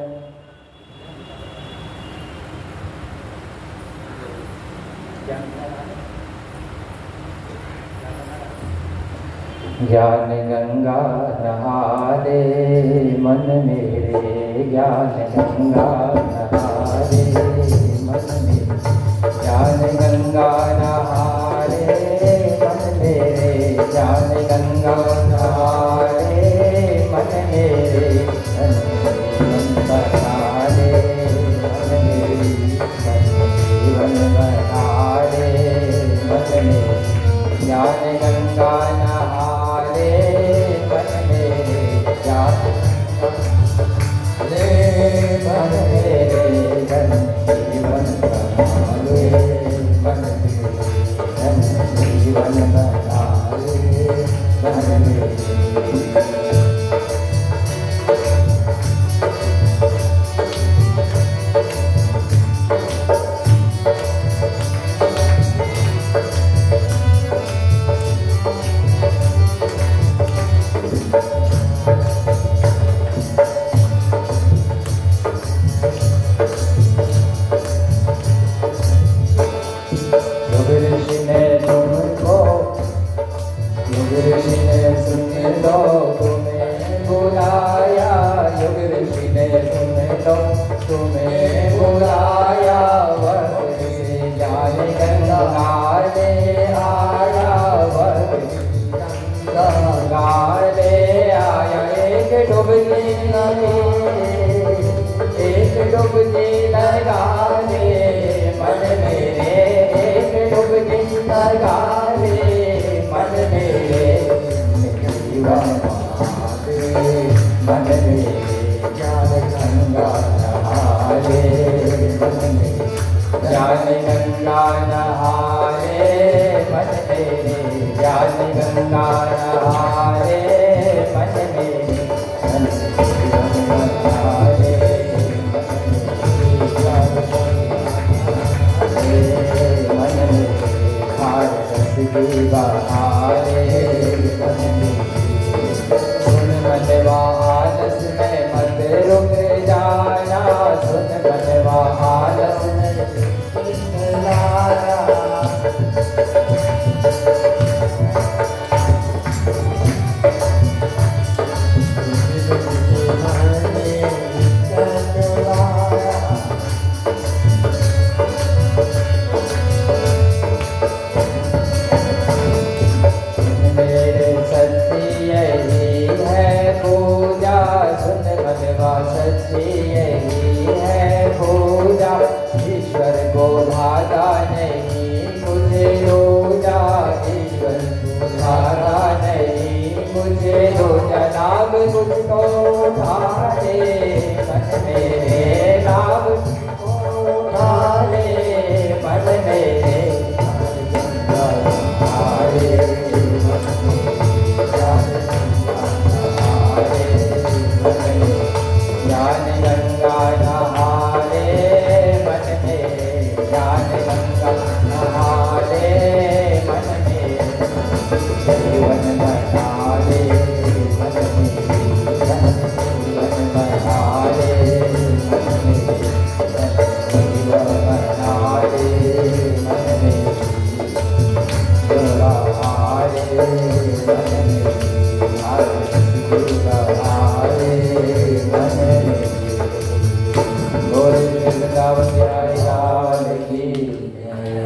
ज्ञान गंगा नहा ले मन मेरे, ज्ञान गंगा नहा ले मन मेरे, ज्ञान गंगा नहा ले मन मेरे, ज्ञान गंगा नहा ले मन मेरे, जीवन बना ले मन मेरे, जीवन बना ले मन मेरे, ज्ञान गंगा नहा मन मेरे, ज्ञान ले मन मेरे, जीवन बना ले मन मेरे, जीवन बना ले मन मेरे।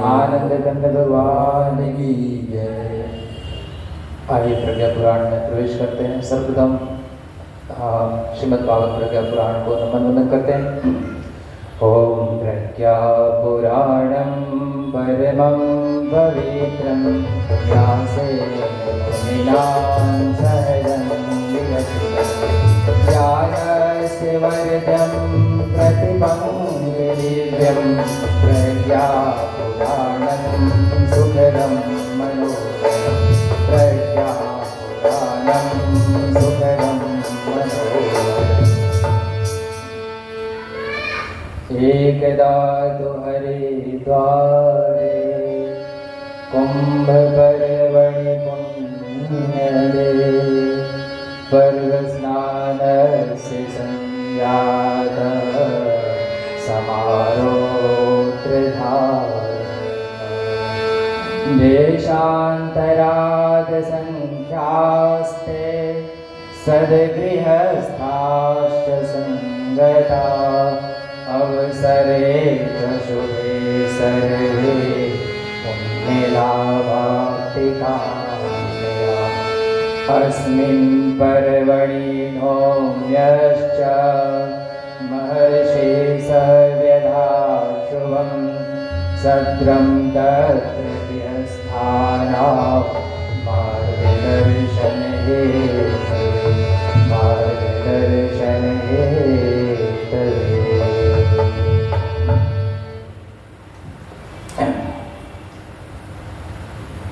आनंद कंद भगवान की जय। आइए प्रज्ञा पुराण में प्रवेश करते हैं। सर्वप्रथम श्रीमद् भागवत प्रज्ञा पुराण को नमन वंदन करते हैं। ओम प्रज्ञा पुराणं परमं पवित्रं व्यासेन मुनीनां सहजं विगसितं ज्ञानस्य वर्धं प्रतिपन्नं दिव्यं प्रज्ञापुराणं सुखदं मनोहरं प्रज्ञापुराणं सुखदं मनोहरम्। एकदा तु हरिद्वारे कुम्भपर्वणि पुण्यदे पर्वस्नानस्य संजातः समारोहत्रिधारणः देशान्तरागसङ्ख्यास्ते सद्गृहस्थाश्च सङ्गता अवसरे च शुभे सर्वे पुण्यलाभाप्तिकामया अस्मिन् पर्वणि नौम्यश्च महर्षि सव्यधाशुभं सद्रं तत्तृतीयस्थानां मार्गदर्शनहेतवे।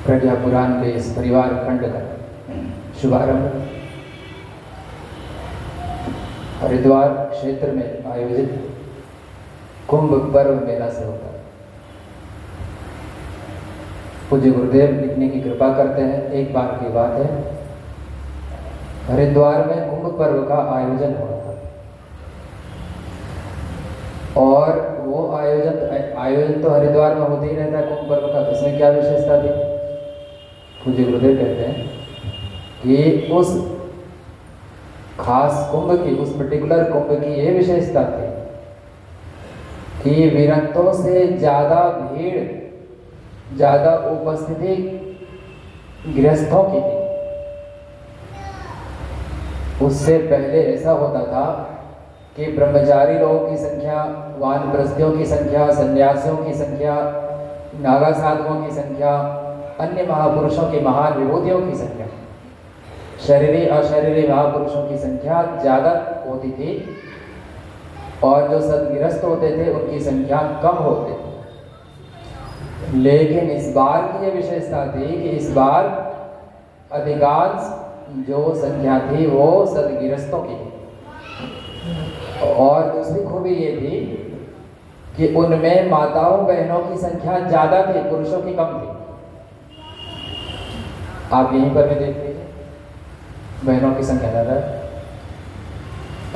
प्रज्ञा पुराण के इस परिवार खंड का शुभारंभ हरिद्वार क्षेत्र में आयोजित कुंभ पर्व मेला से होता है। पूज्य गुरुदेव लिखने की कृपा करते हैं। एक बार की बात है, हरिद्वार में कुंभ पर्व का आयोजन हुआ था और वो आयोजन तो हरिद्वार में होते ही रहता है कुंभ पर्व का। इसमें क्या विशेषता थी? पूज्य गुरुदेव कहते हैं कि उस खास कुंभ की, उस पर्टिकुलर कुंभ की ये विशेषता थी कि विरक्तों से ज्यादा भीड़, ज्यादा उपस्थिति गृहस्थों की थी। उससे पहले ऐसा होता था कि ब्रह्मचारी लोगों की संख्या, वानप्रस्थियों की संख्या, सन्यासियों की संख्या, नागा साधुओं की संख्या, अन्य महापुरुषों की, महान विभूतियों की संख्या, शरीरी अशरीरी महापुरुषों की संख्या ज़्यादा होती थी और जो सद्गृहस्थ होते थे उनकी संख्या कम होती थी। लेकिन इस बार की ये विशेषता थी कि इस बार अधिकांश जो संख्या थी वो सद्गृहस्थों की थी। और दूसरी खूबी ये थी कि उनमें माताओं बहनों की संख्या ज़्यादा थी, पुरुषों की कम थी। आप यहीं पर भी देख लीजिए, बहनों की संख्या ज़्यादा है।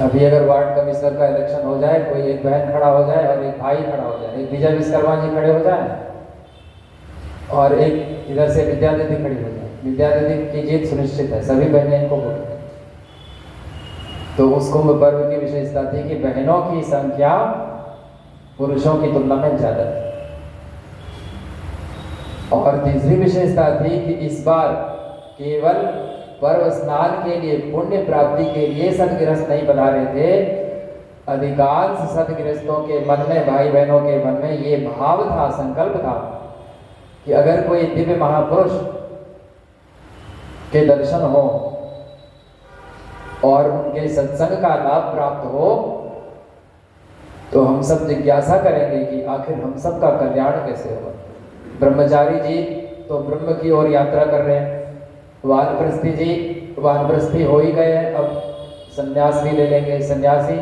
अभी अगर वार्ड कमिश्नर का इलेक्शन हो जाए, कोई एक बहन खड़ा हो जाए और एक भाई खड़ा हो जाए, एक विजय विश्वकर्मा जी खड़े हो जाए और एक इधर से विद्या दीदी खड़ी हो जाए, विद्या दीदी की जीत सुनिश्चित है, सभी बहनें इनको वोट दें। तो उस कुंभ पर्व की विशेषता थी कि बहनों की संख्या पुरुषों की तुलना में ज़्यादा थी। और तीसरी विशेषता थी कि इस बार केवल पर्व स्नान के लिए, पुण्य प्राप्ति के लिए सद्गृहस्थ नहीं बना रहे थे। अधिकांश सद्गृहस्थों के मन में, भाई बहनों के मन में ये भाव था, संकल्प था कि अगर कोई दिव्य महापुरुष के दर्शन हो और उनके सत्संग का लाभ प्राप्त हो तो हम सब जिज्ञासा करेंगे कि आखिर हम सब का कल्याण कैसे होगा। ब्रह्मचारी जी तो ब्रह्म की ओर यात्रा कर रहे हैं, वानप्रस्थी जी वानप्रस्थी हो ही गए हैं, अब संन्यास भी ले लेंगे। सन्यासी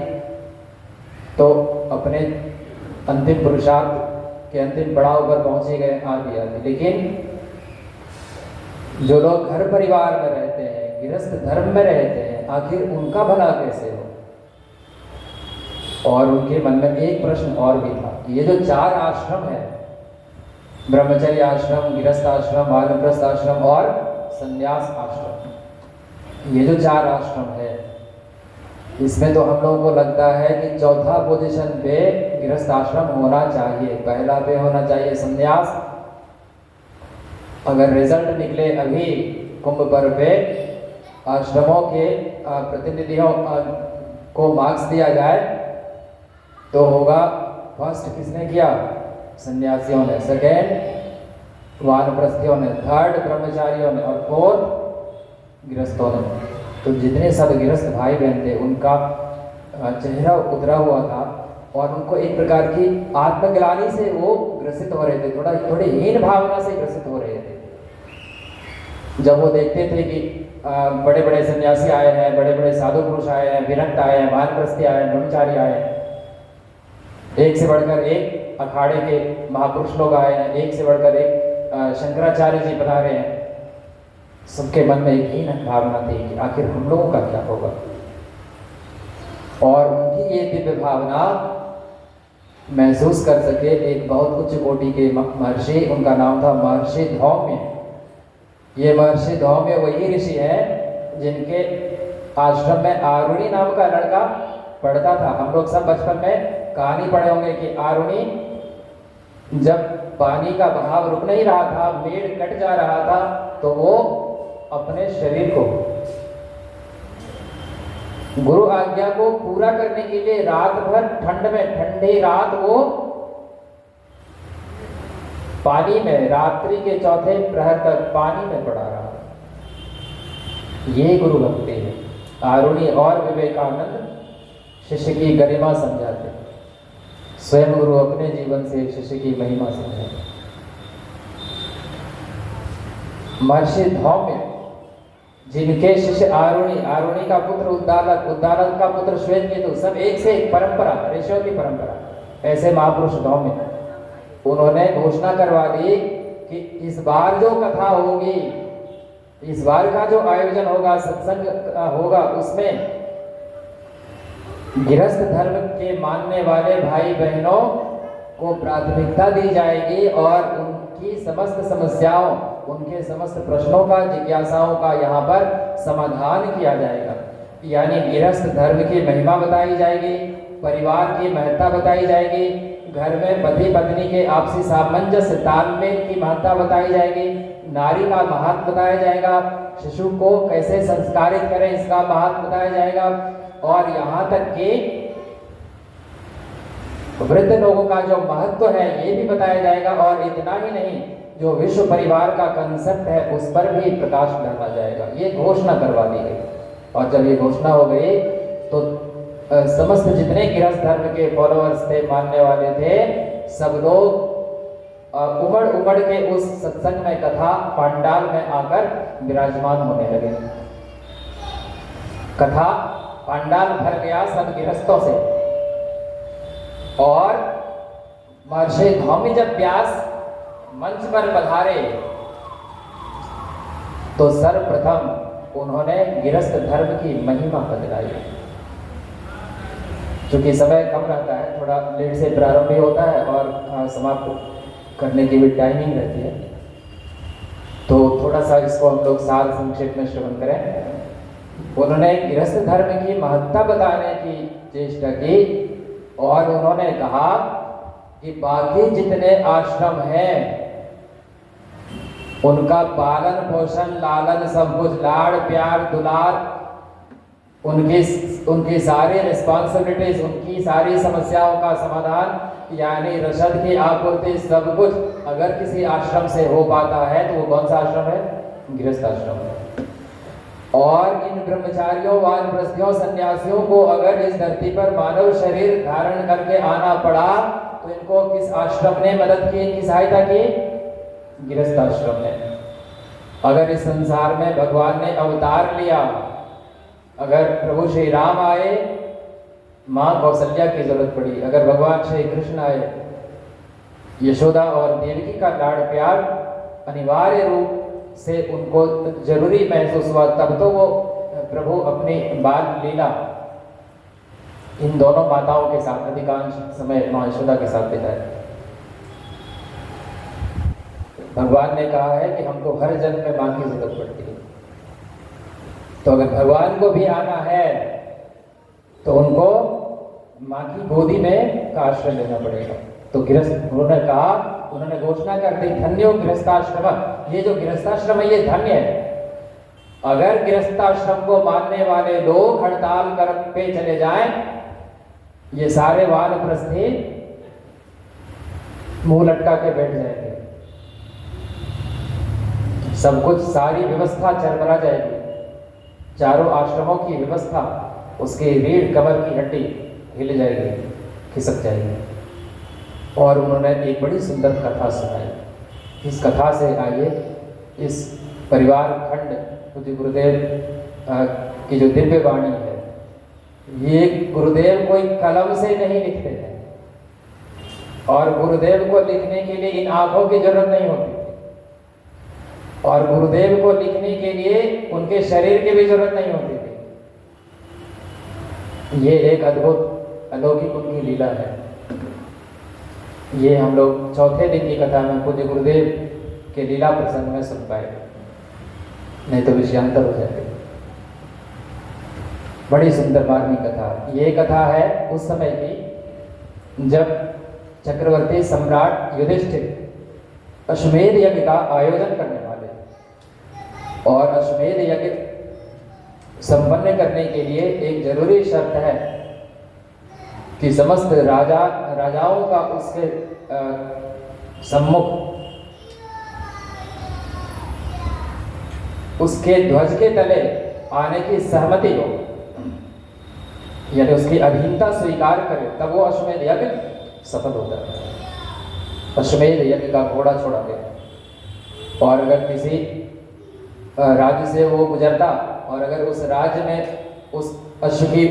तो अपने अंतिम पुरुषार्थ के अंतिम पड़ाव पर पहुंच ही गए, आदि आदि। लेकिन जो लोग घर परिवार में रहते हैं, गृहस्थ धर्म में रहते हैं, आखिर उनका भला कैसे हो। और उनके मन में एक प्रश्न और भी था कि ये जो 4 आश्रम है, ब्रह्मचर्य आश्रम, गृहस्थ आश्रम, वानप्रस्थ आश्रम और संन्यास आश्रम, ये जो 4 आश्रम है, इसमें तो हम लोगों को लगता है कि चौथा पोजीशन पे गृहस्थ आश्रम होना चाहिए, पहला पे होना चाहिए संन्यास। अगर रिजल्ट निकले अभी कुंभ पर्व पे, आश्रमों के प्रतिनिधियों को मार्क्स दिया जाए तो होगा फर्स्ट किसने किया? सन्यासियों ने, सेकेंड वानप्रस्थियों ने, थर्ड ब्रह्मचारियों ने और फोर्थ गृहस्थों ने। तो जितने सब गृहस्थ भाई बहन थे उनका चेहरा उतरा हुआ था और उनको एक प्रकार की आत्मग्लानि से वो ग्रसित हो रहे थे, थोड़े हीन भावना से ग्रसित हो रहे थे। जब वो देखते थे कि बड़े बड़े सन्यासी आए हैं, बड़े बड़े साधु पुरुष आए हैं, विरक्त आए हैं, वानप्रस्थी आए हैं, ब्रह्मचारी आए हैं, एक से बढ़कर एक अखाड़े के महापुरुष लोग आए हैं, एक से बढ़कर एक शंकराचार्य जी बता रहे हैं, सबके मन में एक हीन भावना थी कि आखिर हम लोगों का क्या होगा। और उनकी ये दिव्य भावना महसूस कर सके एक बहुत उच्च कोटि के महर्षि, उनका नाम था महर्षि धौम्य। ये महर्षि धौम्य वही ऋषि है जिनके आश्रम में आरुणि नाम का लड़का पढ़ता था। हम लोग सब बचपन में कहानी पढ़े होंगे कि आरुणि जब पानी का बहाव रुक नहीं रहा था, मेड़ कट जा रहा था, तो वो अपने शरीर को गुरु आज्ञा को पूरा करने के लिए रात भर ठंड में, ठंडी रात वो पानी में, रात्रि के चौथे प्रहर तक पानी में पड़ा रहा। ये गुरु भक्ति है। आरुणि और विवेकानंद शिष्य की गरिमा समझाते, स्वयं गुरु अपने जीवन से शिष्य की महिमा समझाते। महर्षि धौम्य जिनके शिष्य आरुणि का पुत्र उद्दालक, उद्दालक का पुत्र श्वेतकेतु, सब एक से एक परंपरा, ऋषियों की परंपरा, ऐसे महापुरुष धौम्य, उन्होंने घोषणा करवा दी कि इस बार जो कथा होगी, इस बार का जो आयोजन होगा, सत्संग होगा, उसमें गृहस्थ धर्म के मानने वाले भाई बहनों को प्राथमिकता दी जाएगी और उनकी समस्त समस्याओं, उनके समस्त प्रश्नों का, जिज्ञासाओं का यहाँ पर समाधान किया जाएगा। यानी गृहस्थ धर्म की महिमा बताई जाएगी, परिवार की महत्ता बताई जाएगी, घर में पति पत्नी के आपसी सामंजस्य तालमेल की महत्ता बताई जाएगी, नारी का महत्व बताया जाएगा, शिशु को कैसे संस्कारित करें इसका महत्व बताया जाएगा, और यहाँ तक कि वृद्ध लोगों का जो महत्व है ये भी बताया जाएगा। और इतना ही नहीं, जो विश्व परिवार का कंसेप्ट है उस पर भी प्रकाश डाला जाएगा। ये घोषणा करवा दी गई। और जब ये घोषणा हो गई तो समस्त जितने गृहस्थ धर्म के फॉलोअर्स थे, मानने वाले थे, सब लोग उमड़ उमड़ के उस सत्संग में, कथा पंडाल में आकर विराजमान होने लगे। कथा पंडाल भर गया सब गृहस्थों से। और महर्षि धौम्य जब व्यास मंच पर पधारे तो सर्वप्रथम उन्होंने गृहस्थ धर्म की महिमा बतलाई। क्योंकि समय कम रहता है, थोड़ा लेट से प्रारंभ भी होता है और समाप्त करने की भी टाइमिंग रहती है, तो थोड़ा सा इसको हम लोग सार संक्षेप में श्रवण करें। उन्होंने गृहस्थ धर्म की महत्ता बताने की चेष्टा की और उन्होंने कहा कि बाकी जितने आश्रम हैं उनका पालन पोषण, लालन, सब कुछ, लाड़ प्यार दुलार, उनकी सारी रिस्पॉन्सिबिलिटीज, उनकी सारी समस्याओं का समाधान, यानी रसद की आपूर्ति, सब कुछ अगर किसी आश्रम से हो पाता है तो वो कौन सा आश्रम है? गृहस्थ आश्रम है। और इन ब्रह्मचारियों, वानप्रस्थियों, सन्यासियों को अगर इस धरती पर मानव शरीर धारण करके आना पड़ा तो इनको किस आश्रम ने मदद की, इनकी सहायता की? गृहस्थ आश्रम ने। अगर इस संसार में भगवान ने अवतार लिया, अगर प्रभु श्री राम आए, माँ कौशल्या की जरूरत पड़ी, अगर भगवान श्री कृष्ण आए, यशोदा और देवकी का लाड़ प्यार अनिवार्य रूप से उनको जरूरी महसूस हुआ, तब तो वो प्रभु अपनी बाल लीला इन दोनों माताओं के साथ अधिकांश समय माँ यशोदा के साथ बिताए। भगवान ने कहा है कि हमको हर जन्म में माँ की जरूरत पड़ती है, तो अगर भगवान को भी आना है तो उनको माँ की गोदी में का आश्रय लेना पड़ेगा। तो गृहस्थ, उन्होंने कहा, उन्होंने घोषणा कर दी, धन्यो गृहस्थाश्रम, ये जो गृहस्थाश्रम है ये धन्य है। अगर गृहस्थाश्रम को मानने वाले लोग हड़ताल कर पे चले जाएं, ये सारे वानप्रस्थी मुंह लटका के बैठ जाएंगे, सब कुछ, सारी व्यवस्था चरमरा जाएगी। चारों आश्रमों की व्यवस्था, उसकी रीढ़ कमर की हड्डी हिल जाएगी, खिसक जाएगी। और उन्होंने एक बड़ी सुंदर कथा सुनाई। इस कथा से आइए इस परिवार खंड पूज्य गुरुदेव की जो दिव्य वाणी है, ये गुरुदेव कोई कलम से नहीं लिखते हैं, और गुरुदेव को लिखने के लिए इन आंखों की जरूरत नहीं होती, और गुरुदेव को लिखने के लिए उनके शरीर की भी जरूरत नहीं होती थी। ये एक अद्भुत अलौकिक उनकी लीला है। ये हम लोग चौथे दिन की कथा में पूज्य गुरुदेव के लीला प्रसंग में सुन पाए, नहीं तो विषयांतर हो जाएगा। बड़ी सुंदर मार्मिक कथा। ये कथा है उस समय की जब चक्रवर्ती सम्राट युधिष्ठिर अश्वमेध यज्ञ का आयोजन करने वाले, और अश्वमेध यज्ञ संपन्न करने के लिए एक जरूरी शर्त है कि समस्त राजाओं का उसके सम्मुख, उसके ध्वज के तले आने की सहमति हो, यानी उसकी अधीनता स्वीकार करे, तब वो अश्वमेध यज्ञ सफल होता है। अश्वमेध यज्ञ का घोड़ा छोड़ा गया, और अगर किसी राज्य से वो गुजरता और अगर उस राज्य में उस अश्व की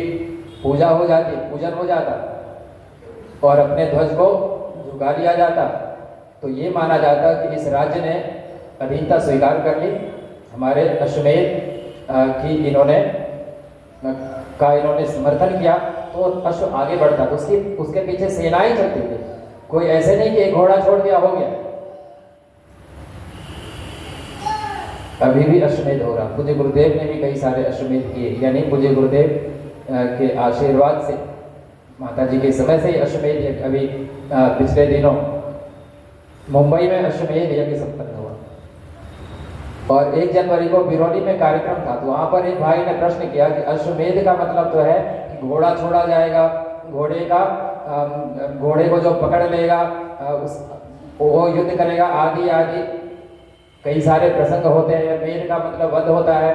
पूजा हो जाती, पूजन हो जाता और अपने ध्वज को झुका लिया जाता, तो ये माना जाता कि इस राज्य ने अधीनता स्वीकार कर ली, हमारे अश्वमेध की इन्होंने समर्थन किया, तो अश्व आगे बढ़ता। तो उसके पीछे सेनाएं चलती थी, कोई ऐसे नहीं कि एक घोड़ा छोड़ दिया हो गया। अभी भी अश्वमेध हो रहा। पूज्य गुरुदेव ने भी कई सारे अश्वमेध किए, यानी पूज्य गुरुदेव के आशीर्वाद से, माता जी के समय से अश्वमेध अभी पिछले दिनों मुंबई में अश्वमेध यज्ञ संपन्न हुआ। और 1 जनवरी को बिरौली में कार्यक्रम था, तो वहां पर एक भाई ने प्रश्न किया कि अश्वमेध का मतलब तो है कि घोड़ा छोड़ा जाएगा, घोड़े को जो पकड़ लेगा वो युद्ध करेगा, आदि आदि कई सारे प्रसंग होते हैं। मेध का मतलब वध होता है।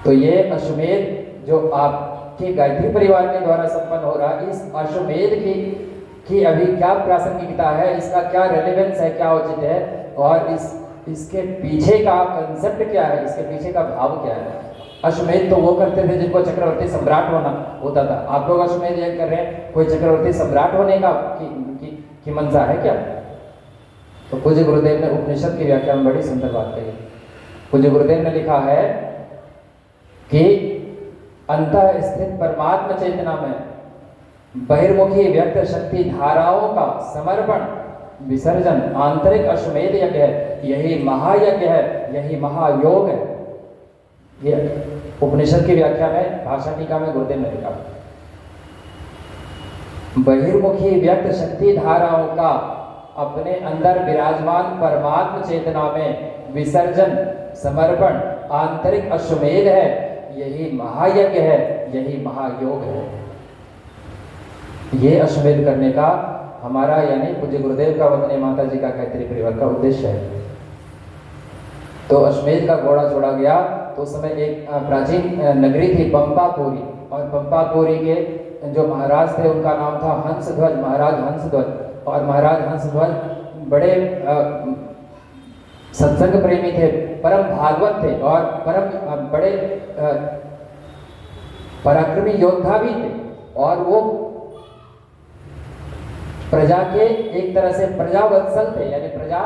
तो ये अश्वमेध जो आपके गायत्री परिवार के द्वारा संपन्न हो रहा, इस अश्वमेध की अभी क्या प्रासंगिकता है, इसका क्या रेलेवेंस है, क्या औचित्य है, और इसके पीछे का कंसेप्ट क्या है, इसके पीछे का भाव क्या है। अश्वमेध तो वो करते थे जिनको चक्रवर्ती सम्राट होना होता था। आप लोग अश्वमेध यज्ञ कर रहे हैं, कोई चक्रवर्ती सम्राट होने का की मंशा है क्या? तो पूज्य गुरुदेव ने उपनिषद की व्याख्या में बड़ी सुंदर बात कही। पूज्य गुरुदेव ने लिखा है कि अंतः स्थित परमात्म चेतना में बहिर्मुखी व्यक्त शक्ति धाराओं का समर्पण विसर्जन आंतरिक अश्वमेध यज्ञ है। यही महायज्ञ है, यही महायोग है। ये उपनिषद की व्याख्या में भाषा टीका में गुरुदेव ने लिखा, बहिर्मुखी व्यक्त शक्ति धाराओं का अपने अंदर विराजमान परमात्म चेतना में विसर्जन समर्पण आंतरिक अश्वमेध है। यही महायज्ञ है, यही महायोग है। ये अश्वमेध करने का हमारा, यानी पूज्य गुरुदेव का, वंदनीय माता जी का, गायत्री परिवार का उद्देश्य है। तो अश्वमेध का घोड़ा छोड़ा गया। तो उस समय एक प्राचीन नगरी थी पंपापुरी, और पंपापुरी के जो महाराज थे उनका नाम था हंसध्वज, महाराज हंसध्वज। और महाराज हंसध्वज बड़े सत्संग प्रेमी थे, परम भागवत थे, और परम बड़े पराक्रमी योद्धा भी थे। और वो प्रजा के एक तरह से प्रजावत्सल थे, यानी प्रजा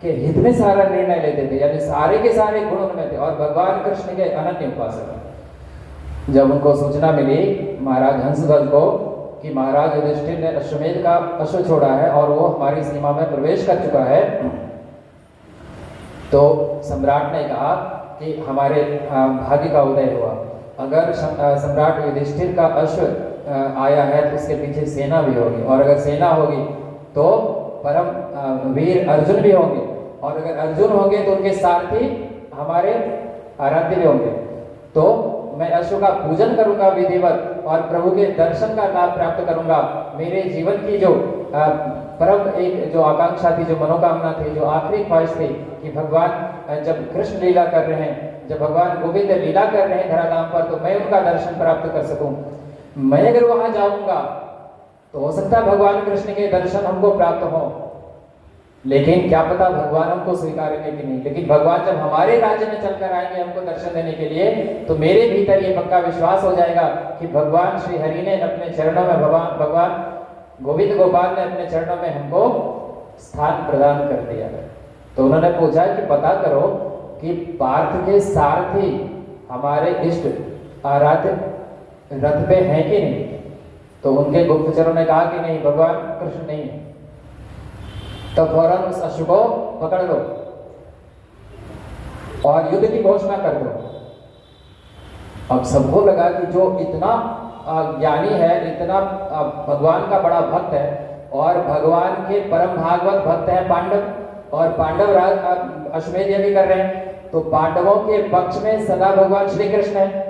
के हित में सारा निर्णय लेते थे, यानी सारे के सारे गुण उनमें थे, और भगवान कृष्ण के अनन्य उपासक। जब उनको सूचना मिली महाराज हंसध्वज को कि महाराज युधिष्ठिर ने अश्वमेध का अश्व छोड़ा है और वो हमारी सीमा में प्रवेश कर चुका है, तो सम्राट ने कहा कि हमारे भाग्य का उदय हुआ। अगर सम्राट युधिष्ठिर का अश्व आया है तो उसके पीछे सेना भी होगी, और अगर सेना होगी तो परम वीर अर्जुन भी होंगे, और अगर अर्जुन होंगे तो उनके सारथी हमारे आराध्य भी होंगे। तो मैं अश्व का पूजन करूंगा विधिवत, और प्रभु के दर्शन का लाभ प्राप्त करूंगा। मेरे जीवन की जो परम एक जो आकांक्षा थी, जो मनोकामना थी, जो आखिरी ख्वाहिश थी कि भगवान जब कृष्ण लीला कर रहे हैं, जब भगवान गोविंद लीला कर रहे हैं धराधाम पर, तो मैं उनका दर्शन प्राप्त कर सकूं। मैं अगर वहां जाऊंगा तो हो सकता है भगवान कृष्ण के दर्शन हमको प्राप्त हो, लेकिन क्या पता भगवान हमको स्वीकारेंगे कि नहीं। लेकिन भगवान जब हमारे राज्य में चलकर आएंगे हमको दर्शन देने के लिए, तो मेरे भीतर ये पक्का विश्वास हो जाएगा कि भगवान श्री हरि ने अपने चरणों में, भगवान गोविंद गोपाल ने अपने चरणों में हमको स्थान प्रदान कर दिया है। तो उन्होंने पूछा कि पता करो कि पार्थ के सारथी हमारे इष्ट आराध्य रथ पे हैं कि नहीं। तो उनके गुप्तचरों ने कहा कि नहीं, भगवान कृष्ण नहीं है। तो फौरन उस अश्व को पकड़ लो और युद्ध की घोषणा कर दो। अब सबको लगा कि जो इतना ज्ञानी है, इतना भगवान का बड़ा भक्त है और भगवान के परम भागवत भक्त है पांडव, और पांडव राज अश्वमेध यज्ञ कर रहे हैं, तो पांडवों के पक्ष में सदा भगवान श्री कृष्ण है।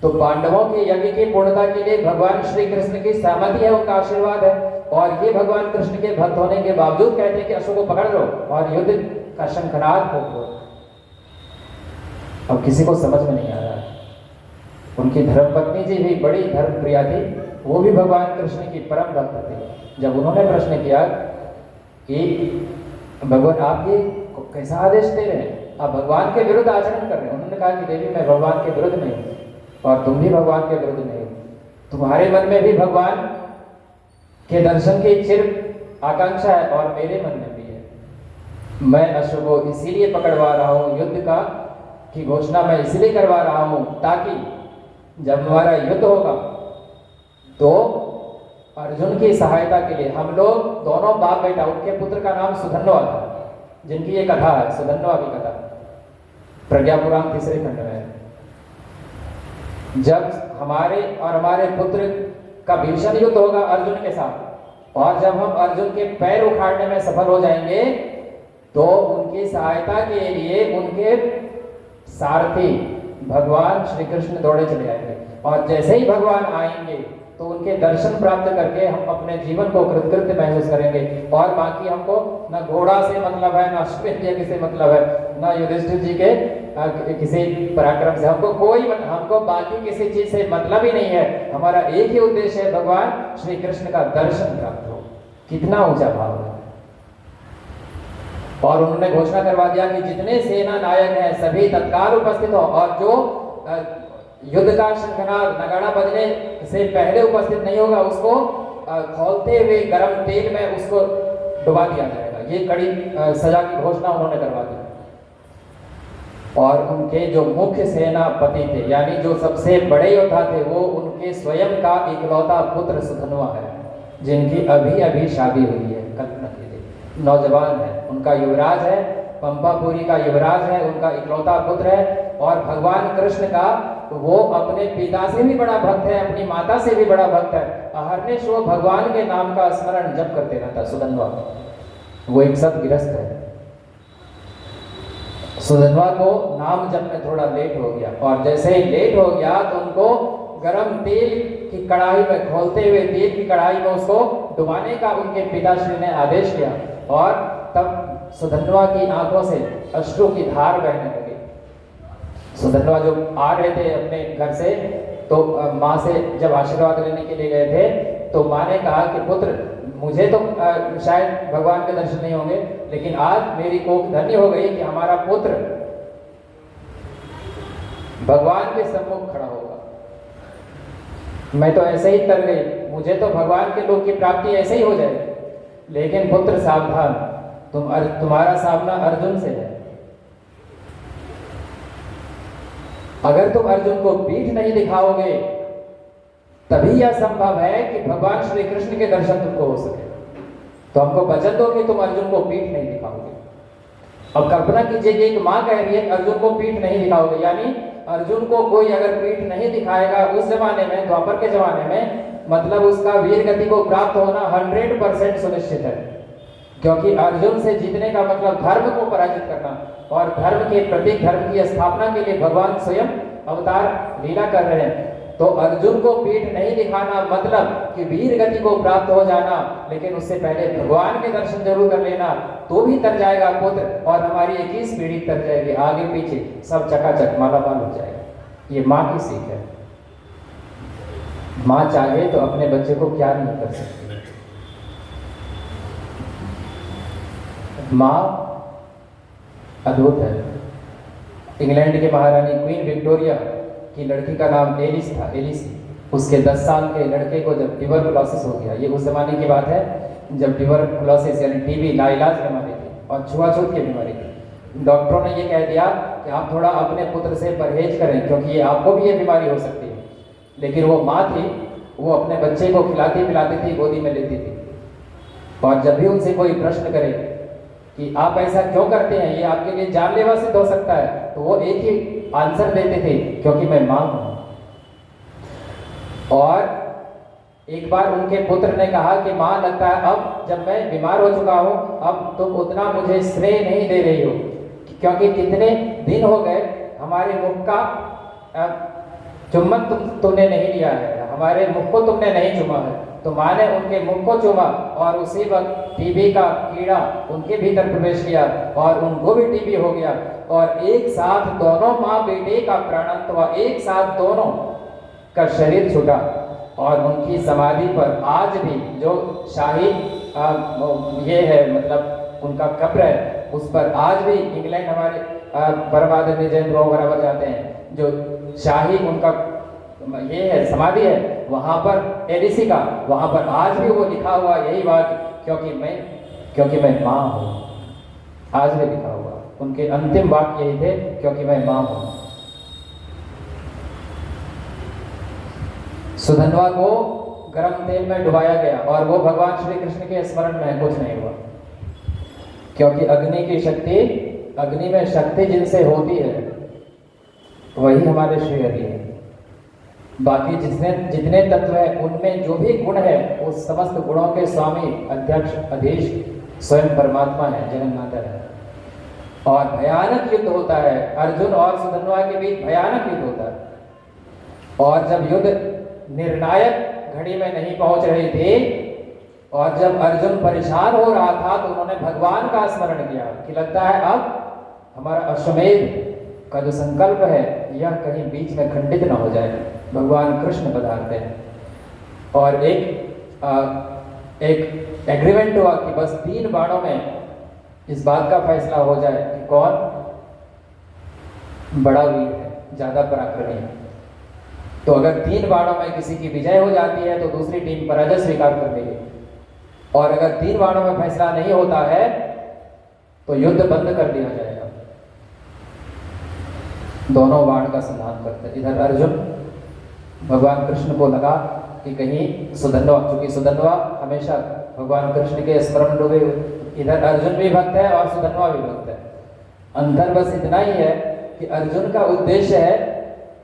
तो पांडवों के यज्ञ की पूर्णता के लिए भगवान श्री कृष्ण की सहमति है, उनका आशीर्वाद है, और ये भगवान कृष्ण के भक्त होने के बावजूद कहते हैं कि अश्व को पकड़ लो और युद्ध का शंखनाद फूंक दो। अब किसी को समझ में नहीं आ रहा है। उनकी धर्मपत्नी जी भी बड़ी धर्म प्रिया थी, वो भी भगवान कृष्ण की परम भक्त थी। जब उन्होंने प्रश्न किया कि भगवान आप ये कैसा आदेश दे रहे हैं, आप भगवान के विरुद्ध आचरण कर रहे हैं। उन्होंने कहा कि देवी मैं भगवान के विरुद्ध नहीं हूँ और तुम भी भगवान के विरुद्ध नहीं हो। तुम्हारे मन में भी भगवान के दर्शन की चिर आकांक्षा है और मेरे मन में भी है। मैं अश्व को इसीलिए पकड़वा रहा हूँ, युद्ध का की घोषणा मैं इसलिए करवा रहा हूँ ताकि जब हमारा युद्ध होगा तो अर्जुन की सहायता के लिए हम लोग दोनों बाप बेटा, उनके पुत्र का नाम सुधन्वा था, जिनकी ये कथा है सुधन्वा की कथा, प्रज्ञा पुराण तीसरे खंड में है। जब हमारे और हमारे पुत्र का भीषण युद्ध होगा अर्जुन के साथ, और जब हम अर्जुन के पैर उखाड़ने में सफल हो जाएंगे, तो उनकी सहायता के लिए उनके सारथी भगवान श्री कृष्ण दौड़े चले आएंगे, और जैसे ही भगवान आएंगे तो उनके दर्शन प्राप्त करके हम अपने जीवन को कृतकृत्य महसूस करेंगे। और बाकी हमको न घोड़ा से मतलब है, न अश्वमेध यज्ञ से मतलब है, न युधिष्ठिर जी के किसी पराक्रम से, हमको बाकी किसी चीज से मतलब ही नहीं है। हमारा एक ही उद्देश्य है, भगवान श्री कृष्ण का दर्शन प्राप्त हो। कितना ऊंचा भाव है। और उन्होंने घोषणा करवा दिया कि जितने सेना नायक हैं सभी तत्काल उपस्थित हो, और जो युद्ध का शंखनाद नगाड़ा बजने से पहले उपस्थित नहीं होगा उसको खौलते हुए गर्म तेल में उसको डुबा दिया जाएगा। ये कड़ी सजा की घोषणा उन्होंने करवा दी। और उनके जो मुख्य सेनापति थे, यानी जो सबसे बड़े योद्धा थे, वो उनके स्वयं का इकलौता पुत्र सुधन्वा है, जिनकी अभी अभी शादी हुई है। कल्पना कीजिए, नौजवान है, उनका युवराज है, पंपापुरी का युवराज है, उनका इकलौता पुत्र है। और भगवान कृष्ण का वो अपने पिता से भी बड़ा भक्त है, अपनी माता से भी बड़ा भक्त है। अहर्निश वो भगवान के नाम का स्मरण जप करते रहता सुधन्वा। वो एक सद्गृहस्थ है। सुधन्वा को नाम जप में थोड़ा लेट हो गया, और जैसे ही लेट हो गया तो उनको गरम तेल की कढ़ाई में, खोलते हुए तेल की कढ़ाई में उसको डुबाने का उनके पिताश्री ने आदेश किया। और तब सुधन्वा की आंखों से अश्रु की धार बहने लगी। सुधन्वा जो आ रहे थे अपने घर से, तो माँ से जब आशीर्वाद लेने के लिए गए थे, तो माँ ने कहा कि पुत्र, मुझे तो शायद भगवान के दर्शन नहीं होंगे, लेकिन आज मेरी कोख धन्य हो गई कि हमारा पुत्र भगवान के सम्मुख खड़ा होगा। मैं तो ऐसे ही तर गई, मुझे तो भगवान के लोक की प्राप्ति ऐसे ही हो जाए, लेकिन पुत्र सावधान, तुम्हारा सामना अर्जुन से है। अगर तुम अर्जुन को पीठ नहीं दिखाओगे तभी यह संभव है कि भगवान श्री कृष्ण के दर्शन तुमको हो सके। तो हमको वचन दो कि तुम अर्जुन को पीठ नहीं दिखाओगे। अब कल्पना कीजिए कि एक माँ कह रही है अर्जुन को पीठ नहीं दिखाओगे, यानी अर्जुन को कोई अगर पीठ नहीं दिखाएगा उस जमाने में, द्वापर के जमाने में, मतलब उसका वीर गति को प्राप्त होना 100% सुनिश्चित है। क्योंकि अर्जुन से जीतने का मतलब धर्म को पराजित करना, और धर्म के प्रतीक, धर्म की स्थापना के लिए भगवान स्वयं अवतार लीला कर रहे हैं। तो अर्जुन को पीठ नहीं दिखाना मतलब कि वीर गति को प्राप्त हो जाना, लेकिन उससे पहले भगवान के दर्शन जरूर कर लेना, तो भी तर जाएगा पुत्र और हमारी 21 पीढ़ी तर जाएगी, आगे पीछे सब चकाचक मालामाल हो जाएगा। ये माँ की सीख है। माँ चाहे तो अपने बच्चे को क्या नहीं कर सकती। माँ अद्भुत है। इंग्लैंड के महारानी क्वीन विक्टोरिया की लड़की का नाम एलिस था, एलिसी। उसके 10 साल के लड़के को जब ट्यूबरकुलोसिस हो गया, ये उस जमाने की बात है जब ट्यूबरकुलोसिस यानी टीबी लाइलाज बीमारी थी और छुआछूत की बीमारी थी। डॉक्टरों ने ये कह दिया कि आप थोड़ा अपने पुत्र से परहेज करें क्योंकि ये आपको भी ये बीमारी हो सकती है। लेकिन वो माँ थी, वो अपने बच्चे को खिलाती पिलाती थी, गोदी में लेती थी, और जब भी उनसे कोई प्रश्न करे कि आप ऐसा क्यों करते हैं, ये आपके लिए जानलेवा सिद्ध हो सकता है, तो वो एक ही आंसर देते थे, क्योंकि मैं मां हूं। और एक बार उनके पुत्र ने कहा कि मां, लगता है अब जब मैं बीमार हो चुका हूं, अब तुम उतना मुझे श्रेय नहीं दे रही हो, क्योंकि कितने दिन हो गए हमारे मुख का चुम्बन तुमने नहीं लिया है, हमारे मुख को तुमने नहीं चुमा है। तो माँ ने उनके मुख को चुमा और उसी वक्त टीबी का कीड़ा उनके भीतर प्रवेश किया और उनको भी टीबी हो गया, और एक साथ दोनों माँ बेटे का प्राणांत हुआ, एक साथ दोनों का शरीर छूटा। और उनकी समाधि पर आज भी जो शाही ये है, मतलब उनका कब्र है, उस पर आज भी इंग्लैंड हमारे परमादरणीय जयंत बाबू बराबर जाते हैं, जो शाही उनका ये है समाधि है, वहां पर एलिसी का, वहां पर आज भी वो लिखा हुआ यही बात, क्योंकि मैं मां हूं। आज भी लिखा हुआ उनके अंतिम वाक्य यही थे, क्योंकि मैं मां हूं। सुधन्वा को गर्म तेल में डुबाया गया और वो भगवान श्री कृष्ण के स्मरण में कुछ नहीं हुआ, क्योंकि अग्नि की शक्ति, अग्नि में शक्ति जिनसे होती है वही हमारे श्री हरि है। बाकी जितने तत्व है उनमें जो भी गुण है, उस समस्त गुणों के स्वामी, अध्यक्ष, अधीश स्वयं परमात्मा है, जगन्नाथ है। और भयानक युद्ध होता है, अर्जुन और सुधन्वा के बीच भयानक युद्ध होता है। और जब युद्ध निर्णायक घड़ी में नहीं पहुंच रही थी और जब अर्जुन परेशान हो रहा था, तो उन्होंने भगवान का स्मरण किया कि लगता है अब हमारा अश्वमेध का जो संकल्प है यह कहीं बीच में खंडित न हो जाए। भगवान कृष्ण पधारते हैं और एक एग्रीमेंट हुआ कि बस 3 बाणों में इस बात का फैसला हो जाए कि कौन बड़ा वीर है, ज्यादा पराक्रमी है। तो अगर 3 बाणों में किसी की विजय हो जाती है तो दूसरी टीम पराजय स्वीकार कर लेगी, और अगर 3 बाणों में फैसला नहीं होता है तो युद्ध बंद कर दिया जाएगा। दोनों बाण का संधान करते। इधर अर्जुन भगवान कृष्ण को लगा कि कहीं सुधन्वा, चूंकि सुधन्वा हमेशा भगवान कृष्ण के स्मरण डूबे हुए, इधर अर्जुन भी भक्त है और सुधन्वा भी भक्त है। अंतर बस इतना ही है कि अर्जुन का उद्देश्य है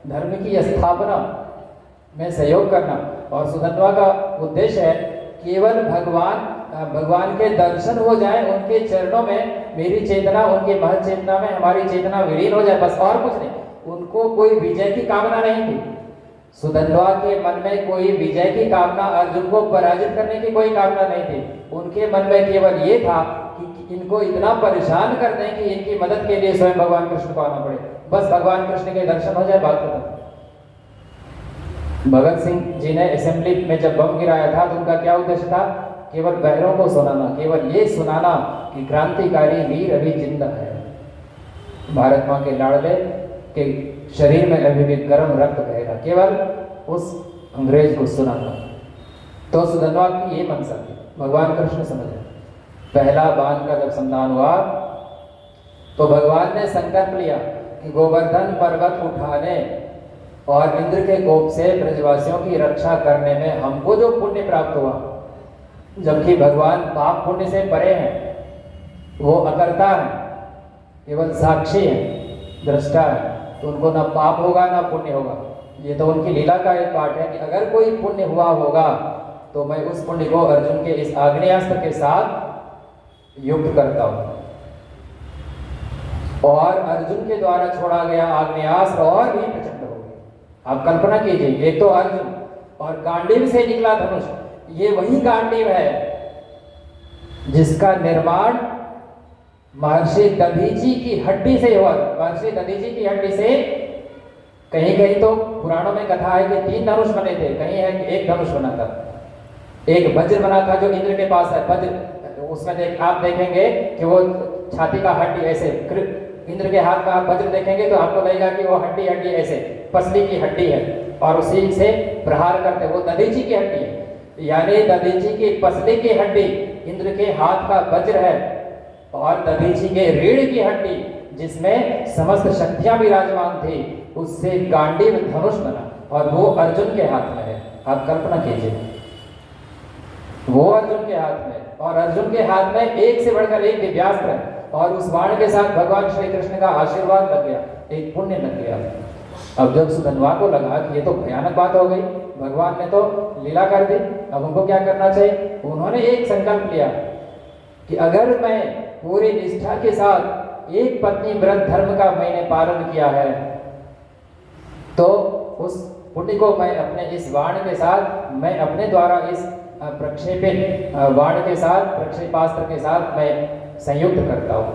धर्म की स्थापना में सहयोग करना, और सुधन्वा का उद्देश्य है केवल भगवान के दर्शन हो जाए, उनके चरणों में मेरी चेतना, उनके महत चेतना में हमारी चेतना विलीन हो जाए, बस, और कुछ नहीं। उनको कोई विजय की कामना नहीं थी। सुधन्वा के मन में कोई विजय की कामना, अर्जुन को पराजित करने की कोई कामना नहीं थी। उनके मन में केवल ये था कि इनको इतना परेशान कर दें कि इनकी मदद के लिए स्वयं भगवान कृष्ण को आना पड़े, बस भगवान कृष्ण के दर्शन हो जाए, बात खत्म। भगत सिंह जी ने असेंबली में जब बम गिराया था तो उनका क्या उद्देश्य था? केवल बहरों को सुनाना, केवल ये सुनाना कि क्रांतिकारी वीर अभी जिंदा है, भारत मां के लाडले के शरीर में अभी भी गर्म रक्त बहेगा, केवल उस अंग्रेज को सुनाना। तो सुधन्वा की ये मनसा थी, भगवान कृष्ण समझे। पहला बाण का जब संधान हुआ तो भगवान ने संकल्प लिया कि गोवर्धन पर्वत उठाने और इंद्र के कोप से ब्रजवासियों की रक्षा करने में हमको जो पुण्य प्राप्त हुआ, जबकि भगवान पाप पुण्य से परे हैं, वो अकर्ता है, केवल साक्षी है, दृष्टा है, तो उनको ना पाप होगा ना पुण्य होगा। ये तो उनकी लीला का एक पार्ट है कि अगर कोई पुण्य हुआ होगा तो मैं उस पुण्य को अर्जुन के इस आग्नेयास्त्र के साथ युक्त करता हूं। और अर्जुन के द्वारा छोड़ा गया आग्नेयास्त्र और भी प्रचंड हो गया। आप कल्पना कीजिए, एक तो अर्जुन और गांडीव से निकला धनुष, ये वही गांडीव है जिसका निर्माण महर्षि दधीची की हड्डी से हुआ। महर्षि दधीची की हड्डी से, कहीं कहीं तो पुराणों में कथा है कि 3 धनुष बने थे, कहीं है कि 1 धनुष बना था। एक वज्र बना था जो इंद्र के पास है, वज्र, उसमें आप देखेंगे कि वो छाती का हड्डी ऐसे, इंद्र के हाथ में आप वज्र देखेंगे तो आपको लगेगा कि वो हड्डी ऐसे पसली की हड्डी है और उसी से प्रहार करते, वो दधीची की हड्डी है। यानी दधीची की पसली की हड्डी इंद्र के हाथ का वज्र है, और दधीची के रीढ़ की हड्डी जिसमें समस्त शक्तियां विराजमान थी, उससे गांडीव धनुष बना, और वो अर्जुन के हाथ में है। आप कल्पना कीजिए, वो अर्जुन के हाथ में, और अर्जुन के हाथ में एक से बढ़कर एक दिव्यास्त्र है, और उस बाण के साथ भगवान श्री कृष्ण का आशीर्वाद लग गया, एक पुण्य लग गया। अब जब सुधन्वा को लगा कि ये तो भयानक बात हो गई, भगवान ने तो लीला कर दी, अब उनको क्या करना चाहिए, उन्होंने एक संकल्प लिया कि अगर मैं पूरी निष्ठा के साथ एक पत्नी व्रत धर्म का मैंने पालन किया है, तो उस पुण्य को मैं अपने इस बाण के साथ, मैं अपने द्वारा इस प्रक्षेपित बाण के साथ, प्रक्षेपास्त्र के साथ मैं संयुक्त करता हूँ।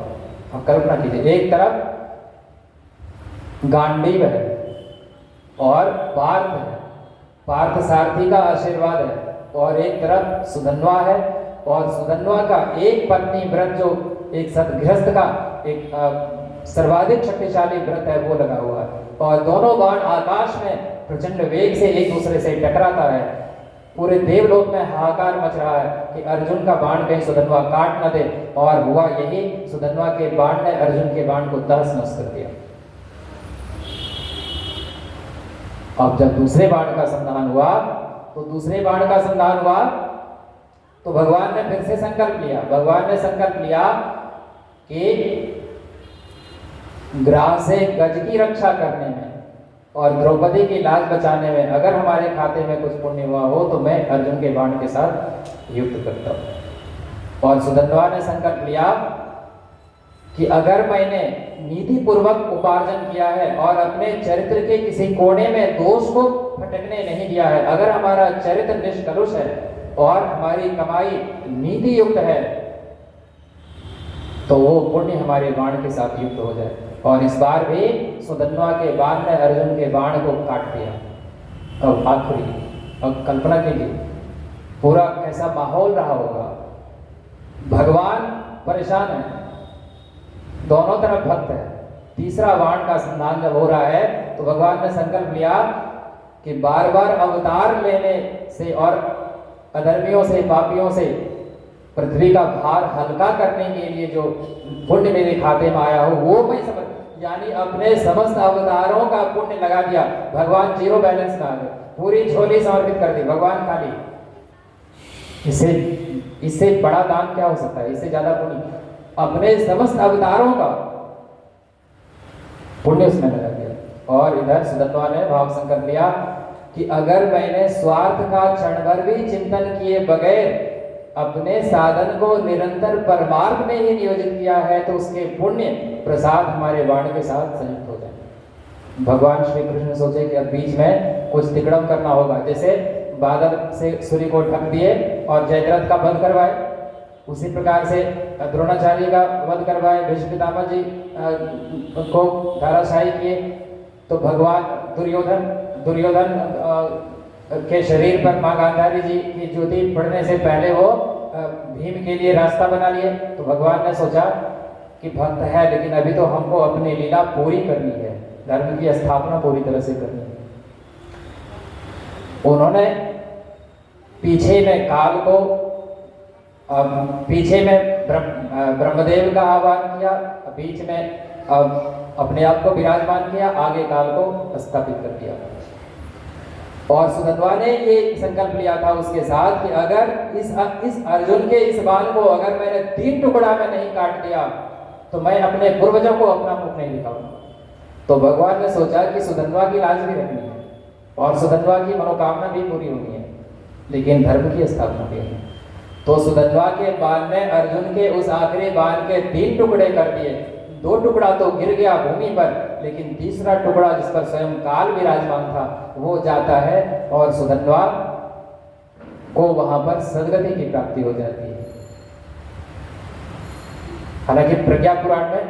अब कल्पना कीजिए, एक तरफ गांडीव है और पार्थ है, पार्थ सारथी का आशीर्वाद है, और एक तरफ सुधन्वा है, और सुधन्वा का एक पत्नी व्रत, जो एक सतगृहस्थ का एक सर्वाधिक शक्तिशाली व्रत है, वो लगा हुआ है, और दोनों बाण आकाश में प्रचंड वेग से एक दूसरे से टकराता है। पूरे देवलोक में हाहाकार मच रहा है कि अर्जुन का बाण कहीं सुधन्वा काट न दे, और हुआ यही, सुधन्वा के बाण ने अर्जुन के बाण को तहस नहस कर दिया। अब जब दूसरे बाण का संधान हुआ, तो दूसरे बाण का संधान हुआ तो भगवान ने फिर से संकल्प लिया। भगवान ने संकल्प लिया कि ग्राह से गज की रक्षा करने में और द्रौपदी की लाज बचाने में अगर हमारे खाते में कुछ पुण्य हुआ हो, तो मैं अर्जुन के बाण के साथ युद्ध करता हूं। और सुधन्वा ने संकल्प लिया कि अगर मैंने नीति पूर्वक उपार्जन किया है और अपने चरित्र के किसी कोने में दोष को फटकने नहीं दिया है, अगर हमारा चरित्र निष्कलुष है और हमारी कमाई नीति युक्त है, तो वो पुण्य हमारे बाण के साथ युक्त हो जाए। और इस बार भी सुधन्वा के बाण ने अर्जुन के बाण को काट दिया। अब आखिरी, अब कल्पना कीजिए पूरा कैसा माहौल रहा होगा। भगवान परेशान है, दोनों तरफ भक्त है। तीसरा बाण का संधान जब हो रहा है, तो भगवान ने संकल्प लिया कि बार बार अवतार लेने से और अधर्मियों से, पापियों से पृथ्वी का भार हल्का करने के लिए जो पुण्य मेरे खाते में आया हो, वो मैं समझ, यानी अपने समस्त अवतारों का पुण्य लगा दिया। भगवान जीरो बैलेंस में आ गए, पूरी झोली समर्पित कर दी, भगवान खाली। इससे बड़ा दान क्या हो सकता है, इससे ज्यादा पुण्य। अपने समस्त अवतारों का पुण्य उसमें लगा दिया। और इधर सुधन्वा ने भाव संकल्प लिया कि अगर मैंने स्वार्थ का क्षण भर भी चिंतन किए बगैर अपने साधन को निरंतर परमार्थ में ही नियोजित किया है, तो उसके पुण्य प्रसाद हमारे बाण के साथ संयुक्त हो जाए। भगवान श्री कृष्ण सोचे कि अब बीच में कुछ तिकड़म करना होगा, जैसे बादल से सूर्य को ढक दिए और जयद्रथ का वध करवाए, उसी प्रकार से द्रोणाचार्य का वध करवाए, भीष्म पितामह जी को धाराशाही किए। तो भगवान दुर्योधन के शरीर पर मां गांधारी जी की ज्योति पड़ने से पहले वो भीम के लिए रास्ता बना लिए। तो भगवान ने सोचा कि भक्त है, लेकिन अभी तो हमको अपनी लीला पूरी करनी है, धर्म की स्थापना पूरी तरह से करनी है। उन्होंने पीछे में काल को, पीछे में ब्रह्मदेव का आह्वान किया, बीच में अपने आप को विराजमान किया, आगे काल को स्थापित कर दिया। और सुधन्वा ने ये संकल्प लिया था उसके साथ कि अगर इस अर्जुन के इस बाण को अगर मैंने 3 टुकड़ा में नहीं काट दिया, तो मैं अपने पूर्वजों को अपना मुख नहीं दिखाऊंगा। तो भगवान ने सोचा कि सुधन्वा की लाज भी रखनी है और सुधन्वा की मनोकामना भी पूरी होनी है, लेकिन धर्म की स्थापना भी है। तो सुधन्वा के बाण ने अर्जुन के उस आखिरी बाण के 3 टुकड़े कर दिए। 2 टुकड़ा तो गिर गया भूमि पर, लेकिन तीसरा टुकड़ा जिस पर स्वयं काल विराजमान था वो जाता है और सुधन्वा को वहां पर सदगति की प्राप्ति हो जाती है। हालांकि प्रज्ञा पुराण में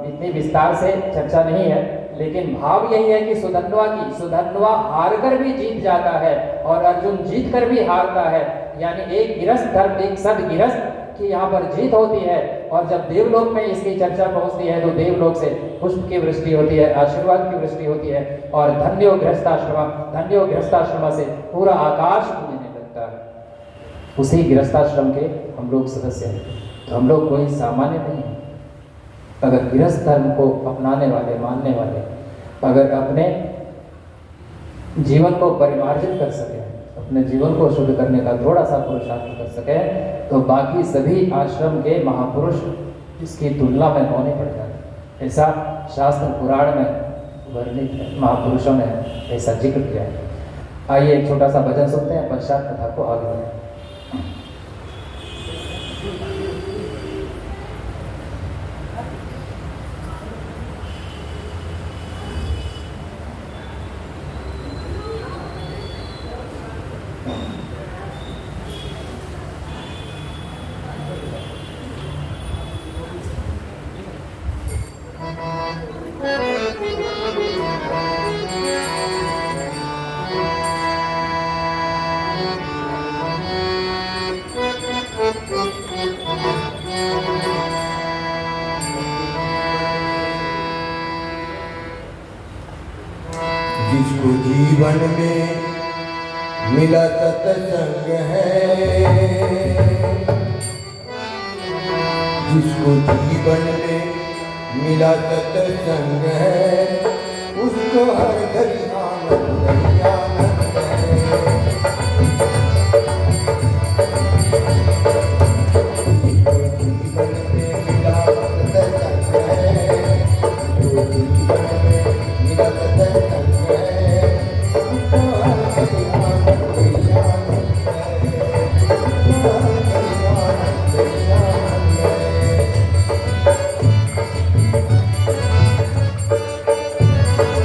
इतनी विस्तार से चर्चा नहीं है, लेकिन भाव यही है कि सुधन्वा हार कर भी जीत जाता है और अर्जुन जीत कर भी हारता है। यानी एक गिरस्थ धर्म, एक सदगिरस्थ की यहाँ पर जीत होती है। और जब देवलोक में इसकी चर्चा पहुंचती है तो देवलोक से पुष्प की वृष्टि होती है, आशीर्वाद की वृष्टि होती है और धन्यो गृहस्थाश्रम से पूरा आकाश गूंजने लगता है। उसी गृहस्थाश्रम के हम लोग सदस्य हैं, तो हम लोग कोई सामान्य नहीं है। अगर गृहस्थ धर्म को अपनाने वाले, मानने वाले अगर अपने जीवन को परिमार्जित कर सके, अपने जीवन को शुद्ध करने का थोड़ा सा पुरुषार्थ कर सके, तो बाकी सभी आश्रम के महापुरुष इसकी तुलना में होने पड़ जाते हैं। ऐसा शास्त्र पुराण में वर्णित है, महापुरुषों ने ऐसा जिक्र किया है। आइए एक छोटा सा भजन सुनते हैं, पश्चात कथा को आगे बढ़ाएं। जिसको जीवन में मिला सत्संग है, जिसको जीवन में मिला सत्संग है, उसको हर घड़ी आनंद ही आनंद है। जिसको जीवन में मिला सत्संग है, जिसको जीवन में मिला सत्संग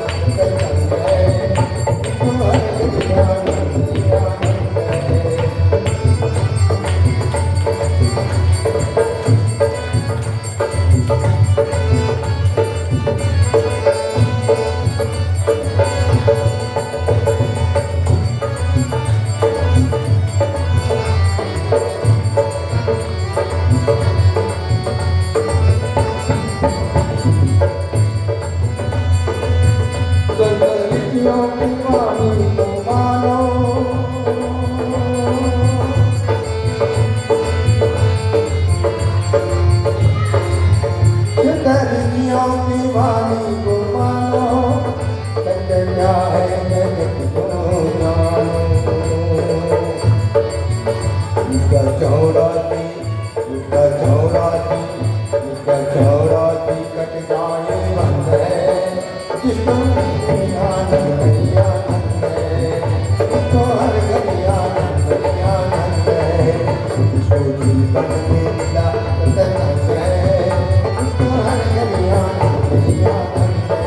है, जियो की वाणी को मानो, दर्जियों की वाणी को मानो, कन्या है जगत को जानो। उसका चौरासी, उसका चौरासी, उसका चौरासी कट जाए बंद है, जिसको आनंद ही आनंद है, उसको हर घड़ी आनंद ही आनंद है, जिसको जीवन में मिला सत्संग है, उसको हर घड़ी आनंद ही आनंद है,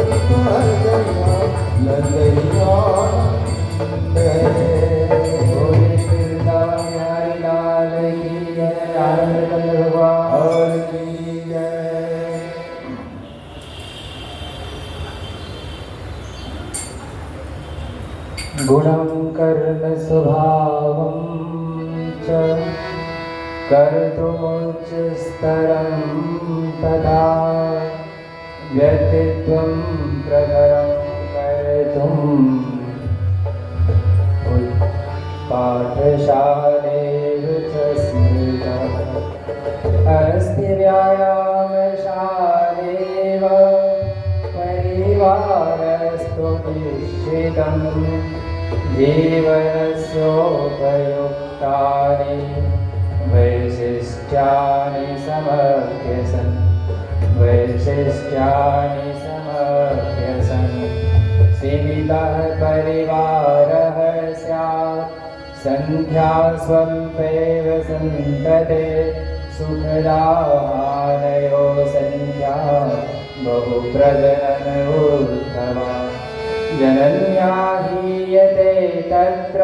उसको हर घड़ी आनंद ही आनंद है। और की जय। गुणं कर्म स्वभावं च कर्तुमुच्चस्तरं तथा व्यक्तित्वं प्रखरं कर्तुं पाठशालेव च स्मृतः अस्ति व्यायामशालेव परिवारस्तु निश्चितं जीवनस्योपयुक्तानि वैशिष्ट्यानि समभ्यसन् वैशिष्ट्यानि समभ्यसन् सीमितः परिवारः स्यात् संख्या स्वल्पेव सन्तते सुखदाहानयो संख्या बहुप्रजननोत्तमा जनन्या हीयते तत्र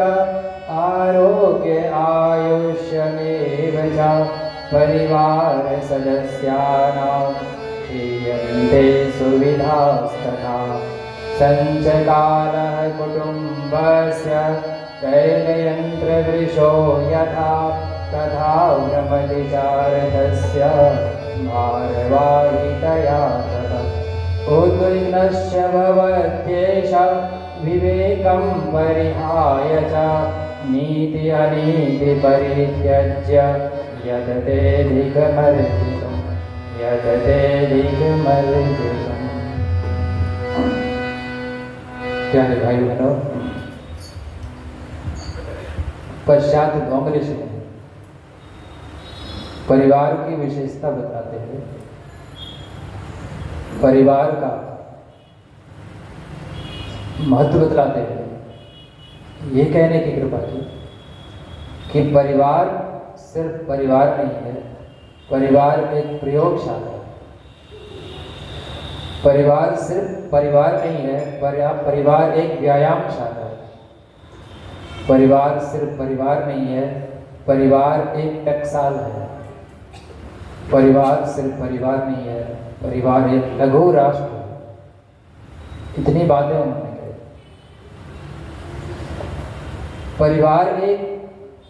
आरोग्य आयुष्यमेव च परिवारसदस्यानां क्षीयन्ते सुविधास्तथा सञ्चकारः कुटुम्बस्य तैलयन्त्रवृषो यथा तथा भ्रमतिचारकस्य भारवाहितया तथा उद्विग्नश्च भवत्येष विवेकं परिहाय च नीति अनीति परित्यज्य यततेऽधिकमर्जितम् यततेऽधिकमर्जितम्। प्यारे भाई बहनों, पश्चात गौम ऋषि परिवार की विशेषता बताते हैं। परिवार का महत्व बतलाते हैं। ये कहने की कृपा की कि परिवार सिर्फ परिवार नहीं है, परिवार एक प्रयोगशाला है। परिवार सिर्फ परिवार नहीं है, परिवार एक व्यायामशाला है। परिवार सिर्फ परिवार नहीं है, परिवार एक टकसाल है। परिवार सिर्फ परिवार नहीं है, परिवार एक लघु राष्ट्र है। इतनी बातें उन्होंने कही। परिवार एक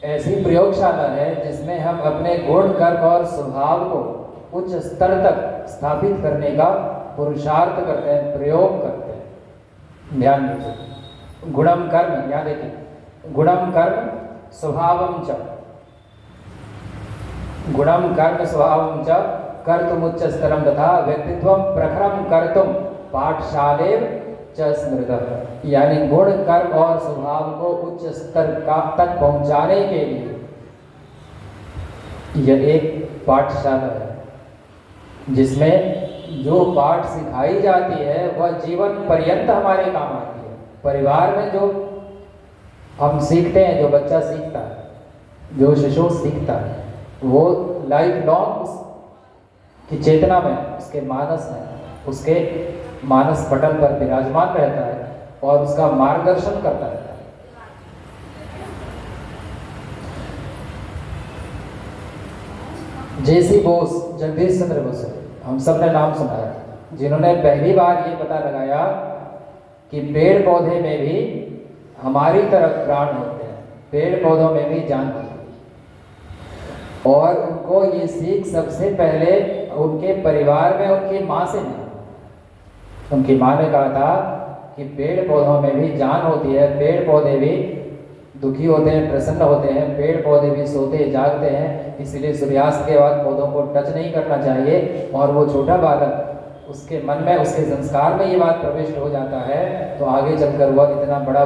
ऐसी प्रयोगशाला है जिसमें हम अपने गुण, कर्म और स्वभाव को उच्च स्तर तक स्थापित करने का पुरुषार्थ करते हैं, प्रयोग करते हैं। ध्यान दीजिए, गुणम कर्म, याद रखिए, गुणम कर्म स्वभावम च, गुणम कर्म स्वभावम च कर्तुमुच्च स्तरम तथा व्यक्तित्वम प्रखरम कर्तुम पाठशालेव च स्मृतः। यानी गुण, कर्म और स्वभाव को उच्च स्तर तक पहुंचाने के लिए यह एक पाठशाला है जिसमें जो पाठ सिखाई जाती है वह जीवन पर्यंत हमारे काम आती है। परिवार में जो हम सीखते हैं, जो बच्चा सीखता है, जो शिशु सीखता है, वो लाइफ लॉन्ग की चेतना में, उसके मानस में, उसके मानस पटल पर विराजमान रहता है और उसका मार्गदर्शन करता रहता है। जेसी बोस, जगदीश चंद्र बोस, हम सब ने नाम सुना है, जिन्होंने पहली बार ये पता लगाया कि पेड़ पौधे में भी हमारी तरफ प्राण होते हैं, पेड़ पौधों में भी जान होती है। और उनको ये सीख सबसे पहले उनके परिवार में उनकी माँ से मिली। उनकी माँ ने कहा था कि पेड़ पौधों में भी जान होती है, पेड़ पौधे भी दुखी होते हैं, प्रसन्न होते हैं, पेड़ पौधे भी सोते जागते हैं, इसलिए सूर्यास्त के बाद पौधों को टच नहीं करना चाहिए। और वो छोटा बालक उसके मन में, उसके संस्कार में ये बात प्रविष्ट हो जाता है तो आगे चलकर वह इतना बड़ा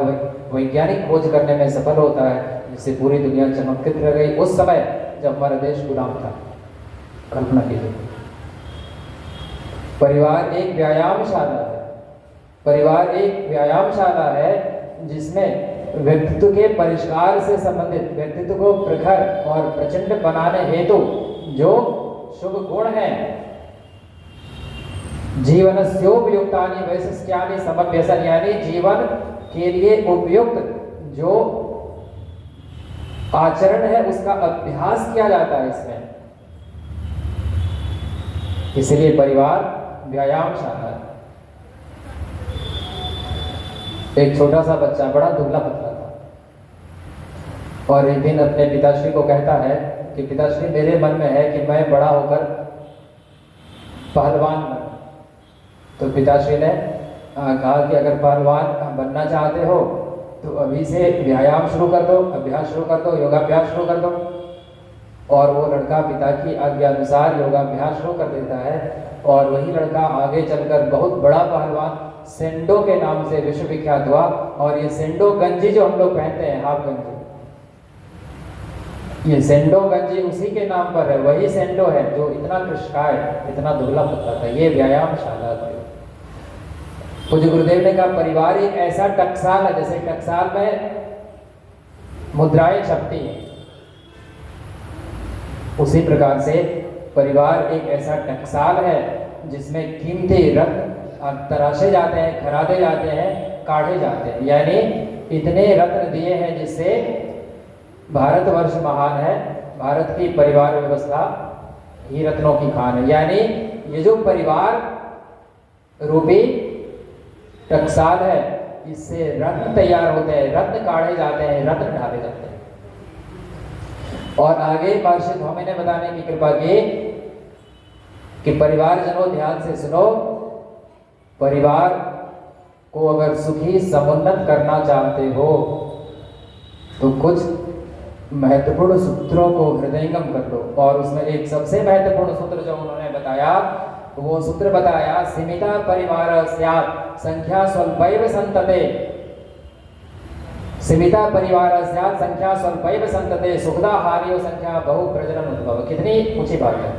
वैज्ञानिक खोज करने में सफल होता है जिससे पूरी दुनिया चमत्कृत रह गई। उस समय जब हमारा देश गुलाम था, कल्पना कीजिए। परिवार एक व्यायामशाला है, परिवार एक व्यायामशाला है जिसमें व्यक्तित्व के परिष्कार से संबंधित, व्यक्तित्व को प्रखर और प्रचंड बनाने हेतु जो शुभ गुण हैं, जीवनस्योपयुक्तानि वैशिष्ट्यानि समभ्यसन, यानी जीवन के लिए उपयुक्त जो आचरण है उसका अभ्यास किया जाता है इसमें। इसलिए परिवार व्यायामशाला है। एक छोटा सा बच्चा बड़ा दुबला पतला था और एक दिन अपने पिताश्री को कहता है कि पिताश्री, मेरे मन में है कि मैं बड़ा होकर पहलवान बनूं। तो पिताश्री ने कहा कि अगर पहलवान बनना चाहते हो तो अभी से व्यायाम शुरू कर दो, अभ्यास शुरू कर दो, योगाभ्यास शुरू कर दो। और वो लड़का पिता की आज्ञा अनुसार योगाभ्यास शुरू कर देता है और वही लड़का आगे चलकर बहुत बड़ा पहलवान सेंडो के नाम से विश्व विख्यात हुआ। और ये सेंडो गंजी जो हम लोग पहनते हैं, हाफ गंजी, ये सेंडो गंजी उसी के नाम पर है, वही सेंडो है जो इतना कृष्णकाय, इतना दुबला पतला था। ये व्यायामशाला थी। पूज्य गुरुदेव ने कहा परिवार एक ऐसा टकसाल है, जैसे टकसाल में मुद्राएं छपती हैं, उसी प्रकार से परिवार एक ऐसा टकसाल है जिसमें कीमती रत्न तराशे जाते हैं, खरादे जाते हैं, काढ़े जाते हैं। यानी इतने रत्न दिए हैं जिससे भारतवर्ष महान है। भारत की परिवार व्यवस्था ही रत्नों की खान है। यानी ये जो परिवार रूपी टकसाल है, इससे रत्न तैयार होते हैं, रत्न काढ़े जाते हैं, रत्न ढाले जाते हैं। और आगे महर्षि धौमी ने बताने की कृपा की कि परिवारजनों ध्यान से सुनो, परिवार को अगर सुखी समुन्नत करना चाहते हो तो कुछ महत्वपूर्ण सूत्रों को हृदयंगम कर लो। और उसमें एक सबसे महत्वपूर्ण सूत्र जो उन्होंने बताया, वो सूत्र बताया सीमिता परिवार स्यात् संख्या स्वल्पैव संतते, सीमिता परिवार स्यात् संख्या स्वल्पैव संतते सुखदा हानियो संख्या बहु प्रजनन उद्भव। कितनी ऊंची बात है।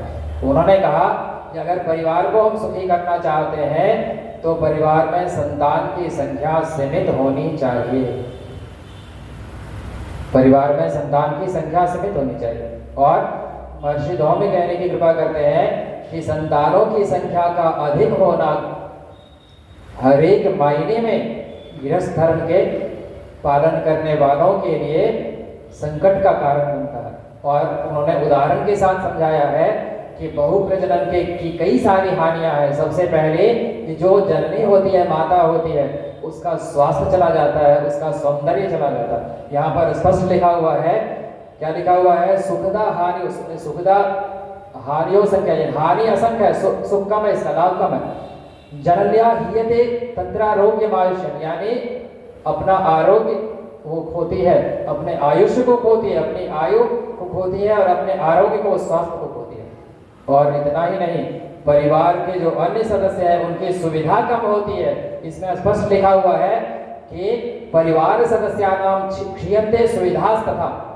उन्होंने कहा कि अगर परिवार को हम सुखी करना चाहते हैं तो परिवार में संतान की संख्या सीमित होनी चाहिए, परिवार में संतान की संख्या सीमित होनी चाहिए। और महर्षि धौमी कहने की कृपा करते हैं कि संतानों की संख्या का अधिक होना हर एक मायने में गृहस्थ धर्म के पालन करने वालों के लिए संकट का कारण बनता है। और उन्होंने उदाहरण के साथ समझाया है कि बहुप्रजनन के की कई सारी हानियां हैं। सबसे पहले कि जो जननी होती है, माता होती है, उसका स्वास्थ्य चला जाता है, उसका सौंदर्य चला जाता है। यहाँ पर स्पष्ट लिखा हुआ है, क्या लिखा हुआ है, सुखदा हानि, उसमें सुखदा हानियों संख्या, हानि असंख्य है, सुख कम है, इसका लाभ कम है। जनन्या हीयते तंत्रारोग्यमायुष्यम, यानी अपना आरोग्य वो खोती है, अपने आयुष्य को खोती है, अपनी आयु को खोती है और अपने आरोग्य को, स्वास्थ्य को खोती है। और इतना ही नहीं, परिवार के जो अन्य सदस्य हैं उनकी सुविधा कम होती है। इसमें स्पष्ट लिखा हुआ है कि परिवार सदस्यानाम क्षीयन्ते सुविधास्तथा,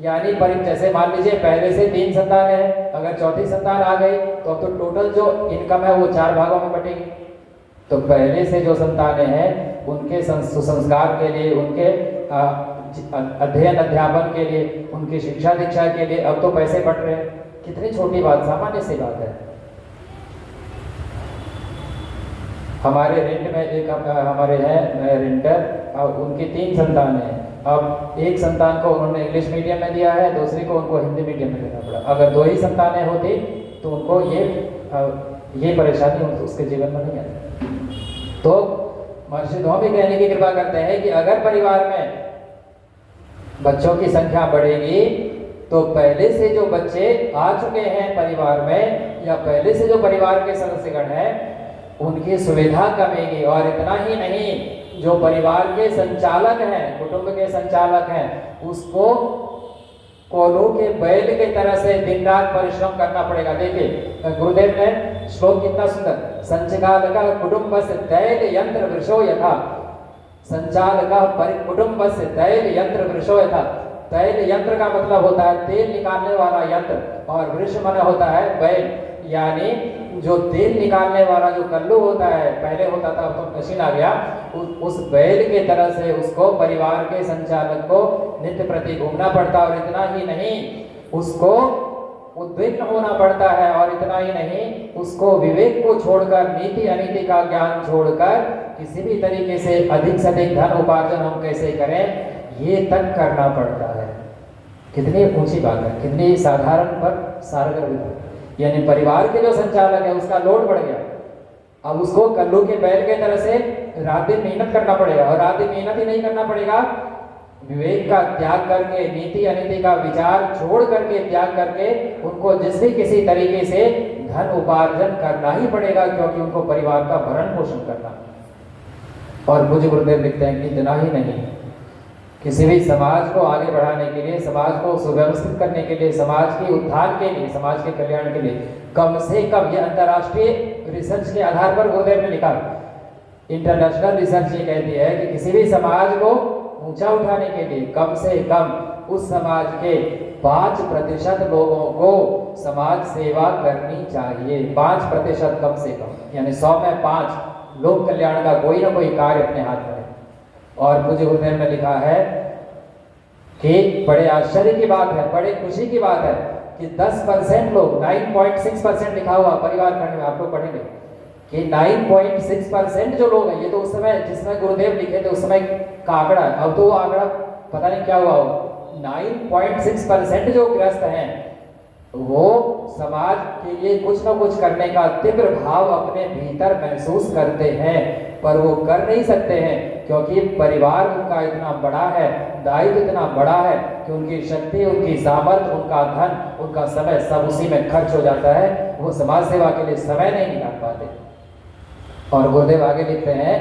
यानी जैसे मान लीजिए पहले से 3 संतान है, अगर चौथी संतान आ गई तो अब तो टोटल जो इनकम है वो 4 भागों में बटेगी। तो पहले से जो संतानें हैं उनके सुसंस्कार के लिए, उनके अध्ययन अध्यापन के लिए, उनकी शिक्षा दीक्षा के लिए अब तो पैसे बट रहे हैं। कितनी छोटी बात, सामान्य सी बात है। हमारे रेंट में एक हमारे हैं रेंटर, उनकी 3 संतान हैं। अब एक संतान को उन्होंने इंग्लिश मीडियम में दिया है, दूसरी को उनको हिंदी मीडियम में देना पड़ा। अगर 2 ही संतानें होती तो उनको ये परेशानी उसके जीवन में नहीं आती। तो महर्षि धौमी कहने की कृपा करते हैं कि अगर परिवार में बच्चों की संख्या बढ़ेगी तो पहले से जो बच्चे आ चुके हैं परिवार में, या पहले से जो परिवार के सदस्यगण हैं, उनकी सुविधा कमेगी। और इतना ही नहीं, जो परिवार के संचालक हैं, कुटुंब के संचालक हैं, उसको कोल्हू के बैल की तरह से दिन रात परिश्रम करना पड़ेगा। देखिए गुरुदेव ने श्लोक कितना सुंदर, संचालका कुटुंबस्य तैल यंत्र वृषो यथा, संचालका कुटुंबस्य तैल यंत्र वृषो यथा। तैल यंत्र का मतलब होता है तेल निकालने वाला यंत्र, और वृष मन होता है बैल, यानी जो तेल निकालने वाला जो कल्लू होता है, पहले होता था तो मशीन आ गया, उस बैल के तरह से उसको परिवार के संचालक को नित्य प्रति घूमना पड़ता। और इतना ही नहीं, उसको उद्विग्न होना पड़ता है। और इतना ही नहीं, उसको विवेक को छोड़कर, नीति अनीति का ज्ञान छोड़कर, किसी भी तरीके से अधिक से अधिक धन उपार्जन हम कैसे करें, ये तक करना पड़ता है। कितनी ऊंची बात है, कितनी साधारण पर सारगर। यानी परिवार के जो संचालक है उसका लोड बढ़ गया, अब उसको कल्लू के बैल के तरह से रात दिन मेहनत करना पड़ेगा। और रात दिन मेहनत ही नहीं करना पड़ेगा, विवेक का त्याग करके, नीति अनीति का विचार छोड़ करके, त्याग करके, उनको जिस भी किसी तरीके से धन उपार्जन करना ही पड़ेगा, क्योंकि उनको परिवार का भरण पोषण करना। और पूज्य गुरुदेव लिखते हैं कि इतना ही नहीं, किसी भी समाज को आगे बढ़ाने के लिए, समाज को सुव्यवस्थित करने के लिए, समाज के उत्थान के लिए, समाज के कल्याण के लिए, कम से कम, ये अंतर्राष्ट्रीय रिसर्च के आधार पर गुरुदेव ने लिखा, इंटरनेशनल रिसर्च ये कहती है कि किसी भी समाज को ऊंचा उठाने के लिए कम से कम उस समाज के 5% लोगों को समाज सेवा करनी चाहिए। 5% कम से कम, यानी 100 में 5 लोक कल्याण का कोई ना कोई कार्य अपने हाथ में। और पूज्य गुरुदेव ने लिखा है कि बड़े आश्चर्य की बात है, बड़े खुशी की बात है कि 10% लोग, 9.6% लिखा हुआ परिवार खंड में, आप लोग पढ़ेंगे कि 9.6% जो लोग हैं, ये तो उस समय जिसमें गुरुदेव लिखे थे उस समय का आंकड़ा है, अब तो वो आंकड़ा पता नहीं क्या हुआ होगा। 9.6% जो ग्रस्त हैं वो समाज के लिए कुछ ना कुछ करने का तीव्र भाव अपने भीतर महसूस करते हैं, पर वो कर नहीं सकते हैं, क्योंकि परिवार उनका इतना बड़ा है, दायित्व इतना बड़ा है कि उनकी शक्ति, उनकी सामर्थ्य, उनका धन, उनका समय सब उसी में खर्च हो जाता है, वो समाज सेवा के लिए समय नहीं निकाल पाते। और गुरुदेव आगे लिखते हैं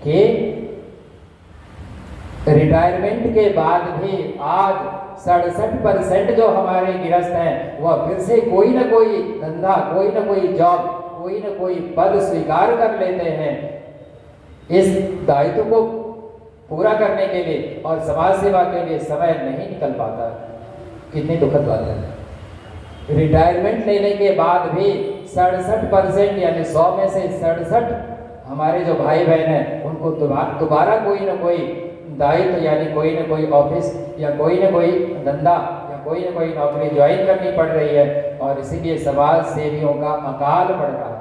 कि रिटायरमेंट के बाद भी आज 67% जो हमारे गृहस्थ हैं वह फिर से कोई ना कोई धंधा, कोई ना कोई जॉब, कोई ना कोई पद स्वीकार कर लेते हैं इस दायित्व को पूरा करने के लिए, और समाज सेवा के लिए समय नहीं निकल पाता। कितनी दुखद बात है। रिटायरमेंट लेने के बाद भी 67%, यानी 100 में से 67 हमारे जो भाई बहन हैं उनको दोबारा कोई ना कोई दायित्व, यानी कोई ना कोई ऑफिस या कोई ना कोई धंधा या कोई ना कोई नौकरी ज्वाइन करनी पड़ रही है, और इसीलिए समाज सेवियों का अकाल पड़ रहा है।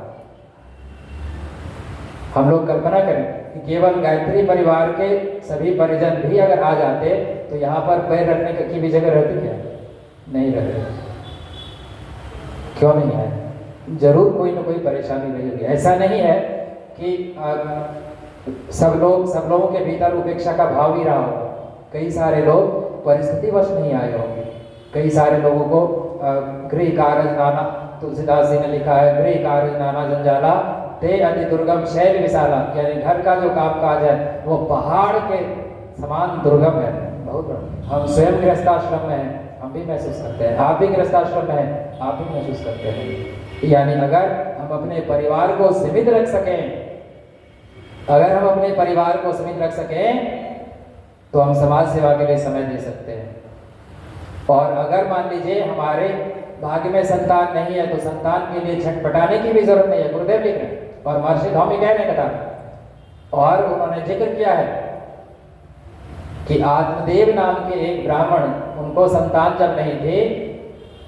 हम लोग कल्पना करें कि केवल गायत्री परिवार के सभी परिजन भी अगर आ जाते तो यहाँ पर पैर रखने की भी जगह रहती क्या? नहीं रहती। क्यों नहीं है? जरूर कोई ना कोई परेशानी रहेगी। ऐसा नहीं है कि सब लोगों के भीतर उपेक्षा का भाव भी रहा होगा। कई सारे लोग परिस्थितिवश नहीं आए होंगे। कई सारे लोगों को गृह कारज नाना, तुलसीदास जी ने लिखा है, गृह कारज नाना जंजाला ते अति दुर्गम शैल विशाला, यानी घर का जो काम काज है वो पहाड़ के समान दुर्गम है, बहुत बड़ा। हम स्वयं गृहस्थाश्रम में हैं, हम भी महसूस करते हैं, आप भी गृहस्थाश्रम में हैं, आप भी महसूस करते हैं। यानी अगर हम अपने परिवार को सीमित रख सकें, अगर हम अपने परिवार को सीमित रख सकें तो हम समाज सेवा के लिए समय दे सकते हैं। और अगर मान लीजिए हमारे भाग्य में संतान नहीं है तो संतान के लिए छटपटाने की भी जरूरत नहीं है। गुरुदेव लिख रहे हैं और महर्षि धौमिक ने कहा, और उन्होंने जिक्र किया है कि आत्मदेव नाम के एक ब्राह्मण, उनको संतान जब नहीं थे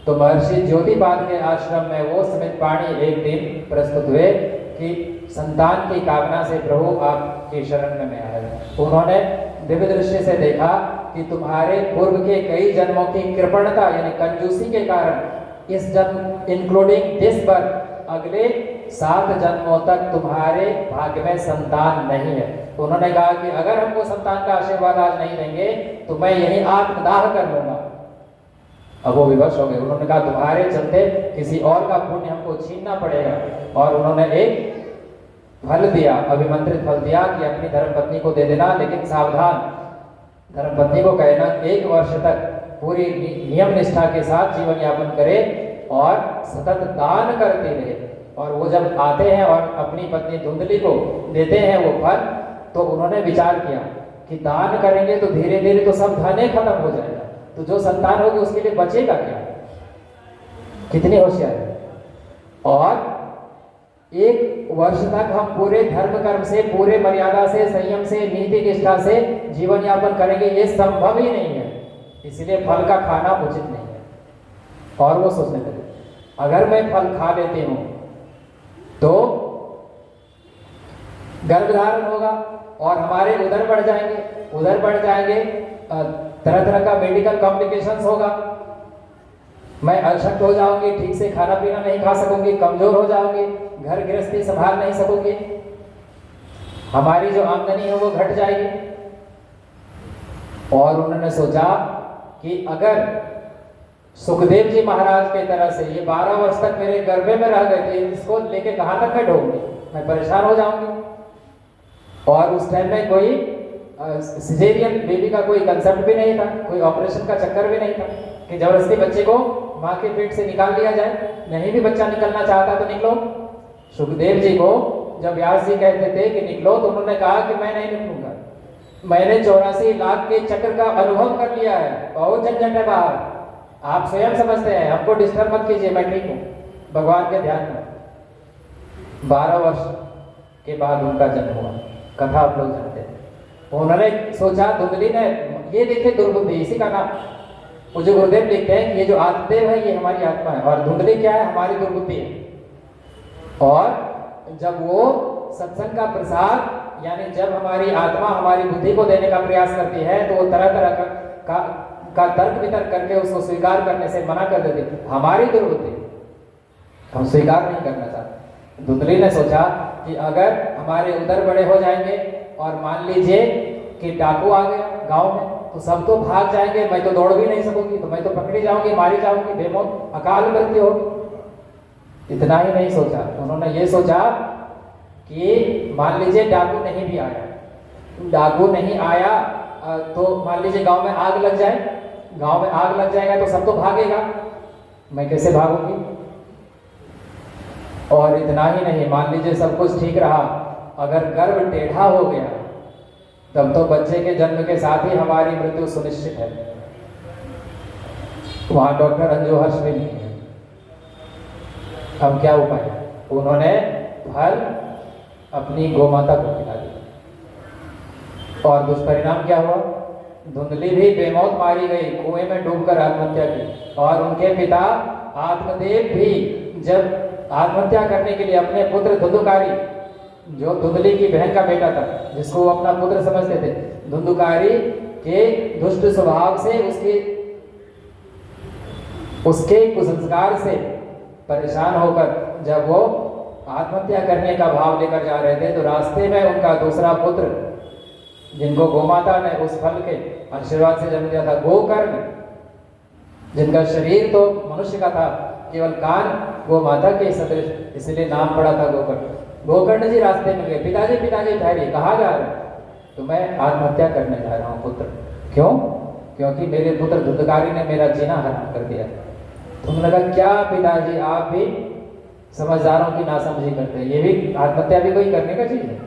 तो महर्षि ज्योतिपाद के आश्रम में वो समित पाणी एक दिन प्रस्तुत हुए कि संतान की कामना से प्रभु आपके शरण में मैं आया। उन्होंने दिव्य दृष्टि से देखा कि तुम्हारे पूर्व के कई जन्मों की कृपणता यानी कंजूसी के कारण इस जन्म इंक्लूडिंग दिस बर्थ अगले 7 जन्मों तक तुम्हारे भाग्य में संतान नहीं है। उन्होंने कहा कि अगर हमको संतान का आशीर्वाद आज नहीं देंगे तो मैं यही आत्मदाह कर लूंगा। अब वो विवश हो गए। उन्होंने कहा तुम्हारे चलते किसी और का पुण्य हमको छीनना पड़ेगा। और उन्होंने एक फल दिया, अभिमंत्रित फल दिया कि अपनी धर्मपत्नी को दे देना, लेकिन सावधान, धर्मपत्नी को कहना 1 वर्ष तक पूरी नियम निष्ठा के साथ जीवन यापन करे और सतत दान करते रहे। और वो जब आते हैं और अपनी पत्नी धुंधली को देते हैं वो फल, तो उन्होंने विचार किया कि दान करेंगे तो धीरे धीरे तो सब धन ही खत्म हो जाएगा, तो जो संतान होगी उसके लिए बचेगा क्या? कितनी होशियार है। और 1 वर्ष तक हम पूरे धर्म कर्म से, पूरे मर्यादा से, संयम से, नीति निष्ठा से जीवन यापन करेंगे, ये संभव ही नहीं है, इसलिए फल का खाना उचित नहीं है। और वो सोचने लगे अगर मैं फल खा लेती हूं तो गर्भधारण होगा और हमारे उदर बढ़ जाएंगे, तरह तरह का मेडिकल कॉम्प्लिकेशंस होगा, मैं अशक्त हो जाऊंगी, ठीक से खाना पीना नहीं खा सकूंगी, कमजोर हो जाऊंगी, घर गृहस्थी संभाल नहीं सकूंगी, हमारी जो आमदनी है वो घट जाएगी। और उन्होंने सोचा कि अगर सुखदेव जी महाराज के तरह से ये 12 वर्ष तक मेरे गर्भे में रह गए थे, इसको लेके कहां तक मैं ढूंढूंगी, मैं परेशान हो जाऊंगी। और उस टाइम में कोई सिजेरियन बेबी का कोई कंसेप्ट भी नहीं था, कोई ऑपरेशन का चक्कर भी नहीं था कि जबरदस्ती बच्चे को माँ के पेट से निकाल दिया जाए। नहीं भी बच्चा निकलना चाहता तो निकलो। सुखदेव जी को जब व्यास जी कहते थे कि निकलो, तो उन्होंने कहा कि मैं नहीं निकलूंगा, मैंने 84 लाख के चक्र का अनुभव कर लिया है, बहुत झंझट है बाहर, आप स्वयं समझते हैं, हमको डिस्टर्ब मत कीजिए, मैं ठीक हूँ, भगवान के ध्यान में। 12 वर्ष के बाद उनका जन्म हुआ, कथा आप लोग जानते हैं। उन्होंने सोचा, धुंधली ने, ये देखे दुर्बुद्धि, इसी का नाम पूज्य गुरुदेव लिखते हैं कि ये जो आत्मदेव है ये हमारी आत्मा है और धुंधली क्या है, हमारी दुर्बुद्धि है। और जब वो सत्संग का प्रसाद, यानी जब हमारी आत्मा हमारी बुद्धि को देने का प्रयास करती है, तो वो तरह तरह का तर्क वितर्क करके उसको स्वीकार करने से मना कर देती, हमारी दुर्बुद्धि, हम स्वीकार नहीं करना चाहते। धुंधली ने सोचा कि अगर हमारे उदर बड़े हो जाएंगे और मान लीजिए कि डाकू आ गया गांव में, तो सब तो भाग जाएंगे, मैं तो दौड़ भी नहीं सकूंगी, तो मैं तो पकड़ी जाऊंगी, मारी जाऊंगी, बेमौत अकाल मृत्यु होगी। इतना ही नहीं सोचा, उन्होंने ये सोचा कि मान लीजिए डाकू नहीं भी आया, डाकू नहीं आया तो मान लीजिए गांव में आग लग जाए, गांव में आग लग जाएगा तो सब तो भागेगा, मैं कैसे भागूंगी। और इतना ही नहीं, मान लीजिए सब कुछ ठीक रहा, अगर गर्भ टेढ़ा हो गया तब तो बच्चे के जन्म के साथ ही हमारी मृत्यु सुनिश्चित है, वहां डॉक्टर अंजू हर्ष भी नहीं है। अब क्या उपाय? उन्होंने फल अपनी गोमाता को खिला दिया और दुष्परिणाम क्या हुआ? धुंधली भी बेमौत मारी गई, कुएं में डूबकर आत्महत्या की। और उनके पिता आत्मदेव भी जब आत्महत्या करने के लिए अपने पुत्र धुंधुकारी, जो धुंधली की बहन का बेटा था, जिसको वो अपना पुत्र समझते थे, धुंधुकारी के दुष्ट स्वभाव से, उसके कुसंस्कार से परेशान होकर जब वो आत्महत्या करने का भाव लेकर जा रहे थे, तो रास्ते में उनका दूसरा पुत्र, जिनको गोमाता ने उस फल के आशीर्वाद से जन्म दिया था, गोकर्ण, जिनका शरीर तो मनुष्य का था, केवल कान गोमाता के सदृश, इसलिए नाम पड़ा था गोकर्ण। गोकर्ण जी रास्ते में गए, पिताजी पिताजी ठहरिए, कहाँ जा रहे? तो मैं आत्महत्या करने जा रहा हूँ पुत्र। क्यों? क्योंकि मेरे पुत्र धुंधकारी ने मेरा जीना हराम कर दिया। तुमने कहा क्या पिताजी, आप भी समझदारों की नासमझी करते हैं, ये भी आत्महत्या भी कोई करने का चीज है?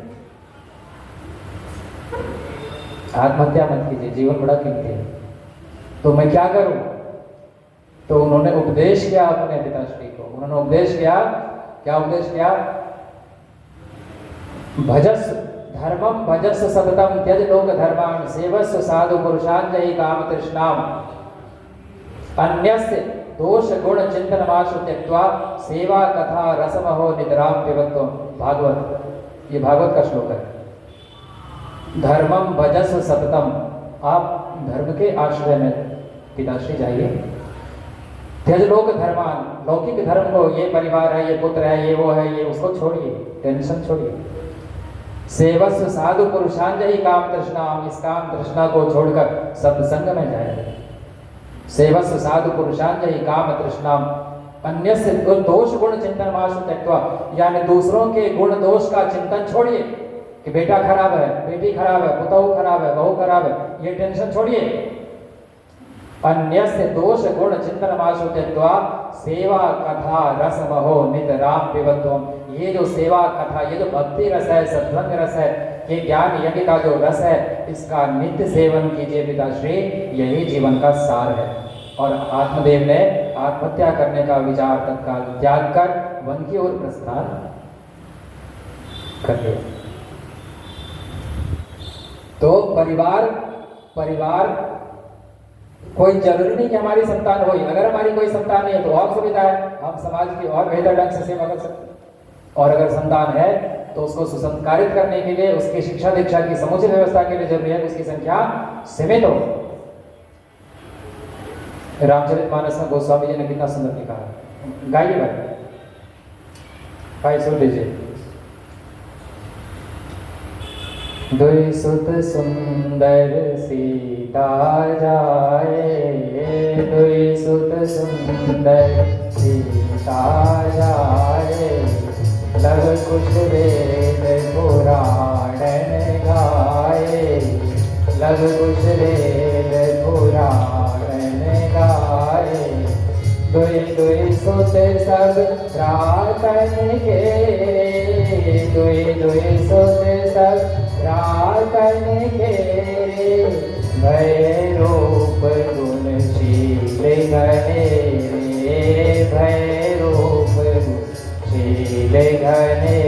आत्महत्या मत कीजिए, जीवन बड़ा कीमती है। तो मैं क्या करूं? तो उन्होंने उपदेश किया अपने पिताश्री को, उन्होंने उपदेश किया, क्या उपदेश किया? भजस धर्मम भजस सततम त्यज लोक धर्मान् सेवस्व साधु पुरुषान् जहि काम तृष्णाम अन्यस्य दोष गुण चिंतनमाशु त्यक्त्वा सेवा कथा रसमहो निद्राम पिबत्वम। भागवत, ये भागवत का श्लोक है। धर्मम भजस सततम, आप धर्म के आश्रय में पिताश्री जाइए। त्यज लोक धर्मान, लौकिक धर्म को, ये परिवार है, ये पुत्र है, ये वो है, ये उसको छोड़िए, टेंशन छोड़िए। सेवस्व साधु पुरुषान् जहि काम तृष्णाम, इस काम तृष्णा को छोड़कर सत्संग में जाए। सेवस्व साधु पुरुषान् जहि काम तृष्णाम अन्य से दोष गुण चिंतन माशु त्यक्त्वा, यानी दूसरों के गुण दोष का चिंतन छोड़िए कि बेटा खराब है, बेटी खराब है, पुतहु खराब है, बहू खराब है, ये टेंशन छोड़िए। अन्य से दोष गुण चिंतन माशु त्यक्त्वा सेवा कथा रस महो नित राम पिबत्वम। ये जो सेवा कथा, ये जो भक्ति रस है, सत्संग रस है, ये ज्ञान यज्ञ का जो रस है, इसका नित्य सेवन कीजिए पिताश्री, यही जीवन का सार है। और आत्मदेव ने आत्महत्या करने का विचार तत्काल त्याग कर वन की ओर प्रस्थान कर दिया। तो परिवार कोई जरूरी नहीं कि हमारी संतान हो, अगर हमारी कोई संतान नहीं है तो और सुविधा है, हम समाज की और बेहतर ढंग से सेवा कर सकते हैं। और अगर संतान है तो उसको सुसंस्कारित करने के लिए, उसकी शिक्षा दीक्षा की समुचित व्यवस्था के लिए जरूरी है कि उसकी संख्या सीमित हो। रामचरितमानस में गोस्वामी जी ने कितना सुंदर लिखा है, गाइए भाई सुन लीजिए। दुई सुत सुंदर सीता जाए, दुई सुत सुंदर सीता जाए, लव कुश वेद पुराण गाए, लव कुश वेद पुराण गाए। दुई दुई सुत सब रातन के, दुई दुई सुत सब रातन के, भय रूप गुणशील घने, भय रूप गुणशील घने।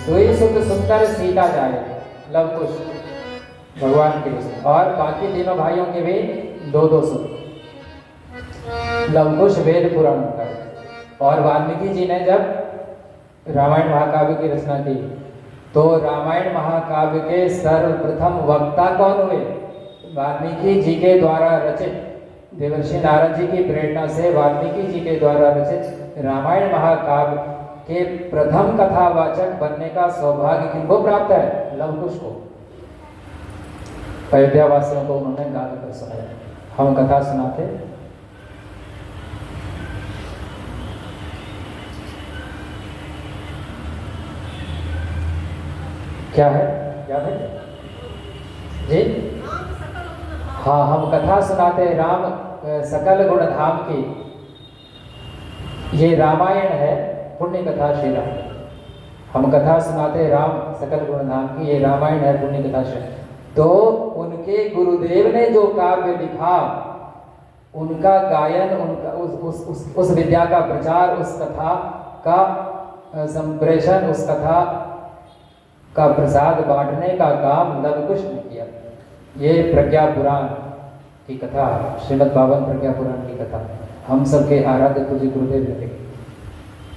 दुई सुत सुंदर सीता जाए, लव कुश भगवान के, और बाकी तीनों भाइयों के भी दो दो सुत, लवकुश वेद पुराण का। और वाल्मीकि जी ने जब रामायण महाकाव्य की रचना की तो रामायण महाकाव्य के सर्वप्रथम वक्ता कौन हुए? वाल्मीकि जी के द्वारा रचित, देवर्षि नारद जी की प्रेरणा से वाल्मीकि जी के द्वारा रचित रामायण महाकाव्य के प्रथम कथावाचक बनने का सौभाग्य किनको प्राप्त है? लवकुश को। अयोध्या वासियों को उन्होंने गा कर सुनाया। हम कथा सुनाते, क्या है जी? हाँ, हम कथा सुनाते राम सकल गुण धाम की। ये रामायण है, पुण्य कथा श्री राम। हम कथा सुनाते राम सकल गुण धाम की, ये रामायण है, पुण्य कथा श्री। तो उनके गुरुदेव ने जो काव्य लिखा, उनका गायन, उनका उस विद्या का प्रचार, उस कथा का संप्रेषण, उस कथा का प्रसाद बांटने का काम लवकुश ने किया। ये प्रज्ञा पुराण की कथा, श्रीमद् भागवत प्रज्ञा पुराण की कथा हम सबके आराध्य पूज्य गुरुदेव ने लिखी।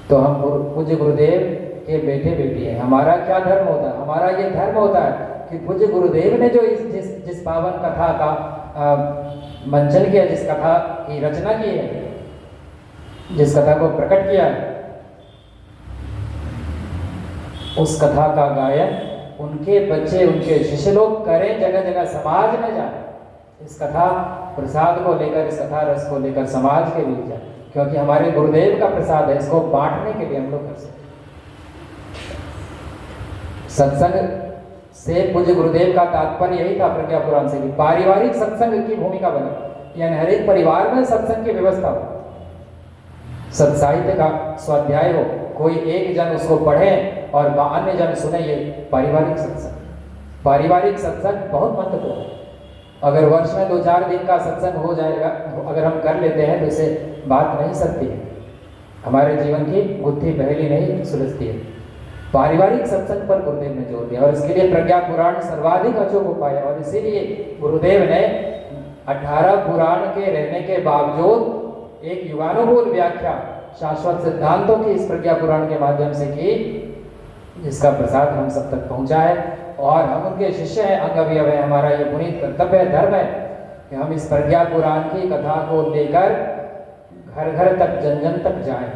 तो हम पूज्य गुरुदेव के बेटे बेटी हैं। हमारा क्या धर्म होता है? हमारा ये धर्म होता है कि पूज्य गुरुदेव ने जो जिस पावन कथा का मंचन किया, जिस कथा की रचना की है, जिस कथा को प्रकट किया है, उस कथा का गायन उनके बच्चे, उनके शिष्य लोग करें, जगह जगह समाज में जाए, इस कथा प्रसाद को लेकर, इस कथा रस को लेकर समाज के बीच जाए, क्योंकि हमारे गुरुदेव का प्रसाद है। इसको बांटने के लिए हम लोग कर सकते। सत्संग से पूज्य गुरुदेव का तात्पर्य यही था प्रज्ञा पुराण से, कि पारिवारिक सत्संग की भूमिका बने, यानी हर एक परिवार में सत्संग की व्यवस्था हो, सत्साहित्य का स्वाध्याय हो, कोई एक जन उसको पढ़े और अन्य जन सुने। ये पारिवारिक सत्संग, पारिवारिक सत्संग बहुत महत्वपूर्ण है। अगर वर्ष में 2-4 दिन का सत्संग हो जाएगा, अगर हम कर लेते हैं तो इसे बात नहीं सकती है, हमारे जीवन की बुद्धि पहली नहीं सुलझती है। पारिवारिक सत्संग पर गुरुदेव ने जोर दिया और इसके लिए प्रज्ञा पुराण सर्वाधिक अचूक उपाय है। और इसीलिए गुरुदेव ने 18 पुराण के रहने के बावजूद एक युगानुकूल व्याख्या शाश्वत सिद्धांतों की इस प्रज्ञा पुराण के माध्यम से की, जिसका प्रसाद हम सब तक पहुंचा है। और हम उनके शिष्य हैं, अंग अवयव है। हमारा ये पुनीत कर्तव्य है, धर्म है कि हम इस प्रज्ञा पुराण की कथा को लेकर घर घर तक, जन जन तक जाएं।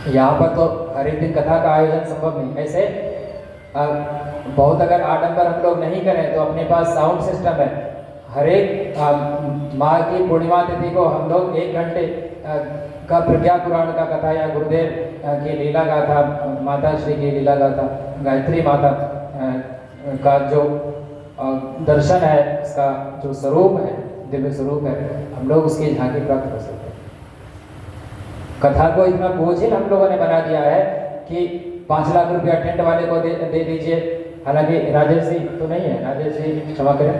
यहाँ पर तो हर एक दिन कथा का आयोजन संभव नहीं। ऐसे बहुत अगर आडंबर हम लोग नहीं करें तो अपने पास साउंड सिस्टम है। हर एक माँ की पूर्णिमा तिथि को हम लोग 1 घंटे का प्रज्ञा पुराण का कथा या गुरुदेव की लीला गाथा, माता श्री की लीला गाथा, गायत्री माता का जो दर्शन है, उसका जो स्वरूप है, दिव्य स्वरूप है, हम लोग उसकी झांकी प्राप्त कर सकते हैं। कथा को इतना बोझिल हम लोगों ने बना दिया है कि 5 लाख रुपया टेंट वाले को दे दीजिए। हालांकि राजेश जी तो नहीं है, राजेश जी क्षमा करें,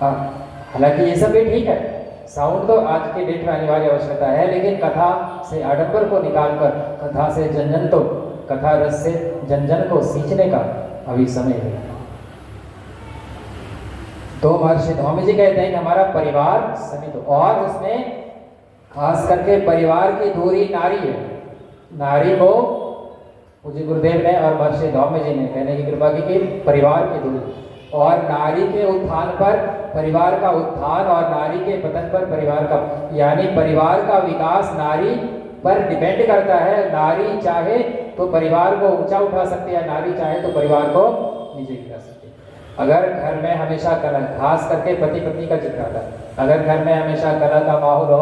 हालांकि ये सब भी ठीक है, साउंड तो आज के डेट में अनिवार्य आवश्यकता है, लेकिन कथा से आडंबर को निकालकर कथा से जन तो कथा रस से जन को सींचने का अभी समय है। तो महर्षि धौम्य जी कहते हैं कि हमारा परिवार समित, और उसमें खास करके परिवार की दूरी नारी है। नारी को पूज्य गुरुदेव ने और महर्षि धौम्य जी ने कहने की कृपा की कि परिवार की दूरी, और नारी के उत्थान पर परिवार का उत्थान, और नारी के पतन पर परिवार का, यानी परिवार का विकास नारी पर डिपेंड करता है। नारी चाहे तो परिवार को ऊंचा उठा सकती है, नारी चाहे तो परिवार को नीचे गिरा सकती है। अगर घर में हमेशा कलह, खास करके पति पत्नी का जिक्र आता है, अगर घर में हमेशा कलह का माहौल हो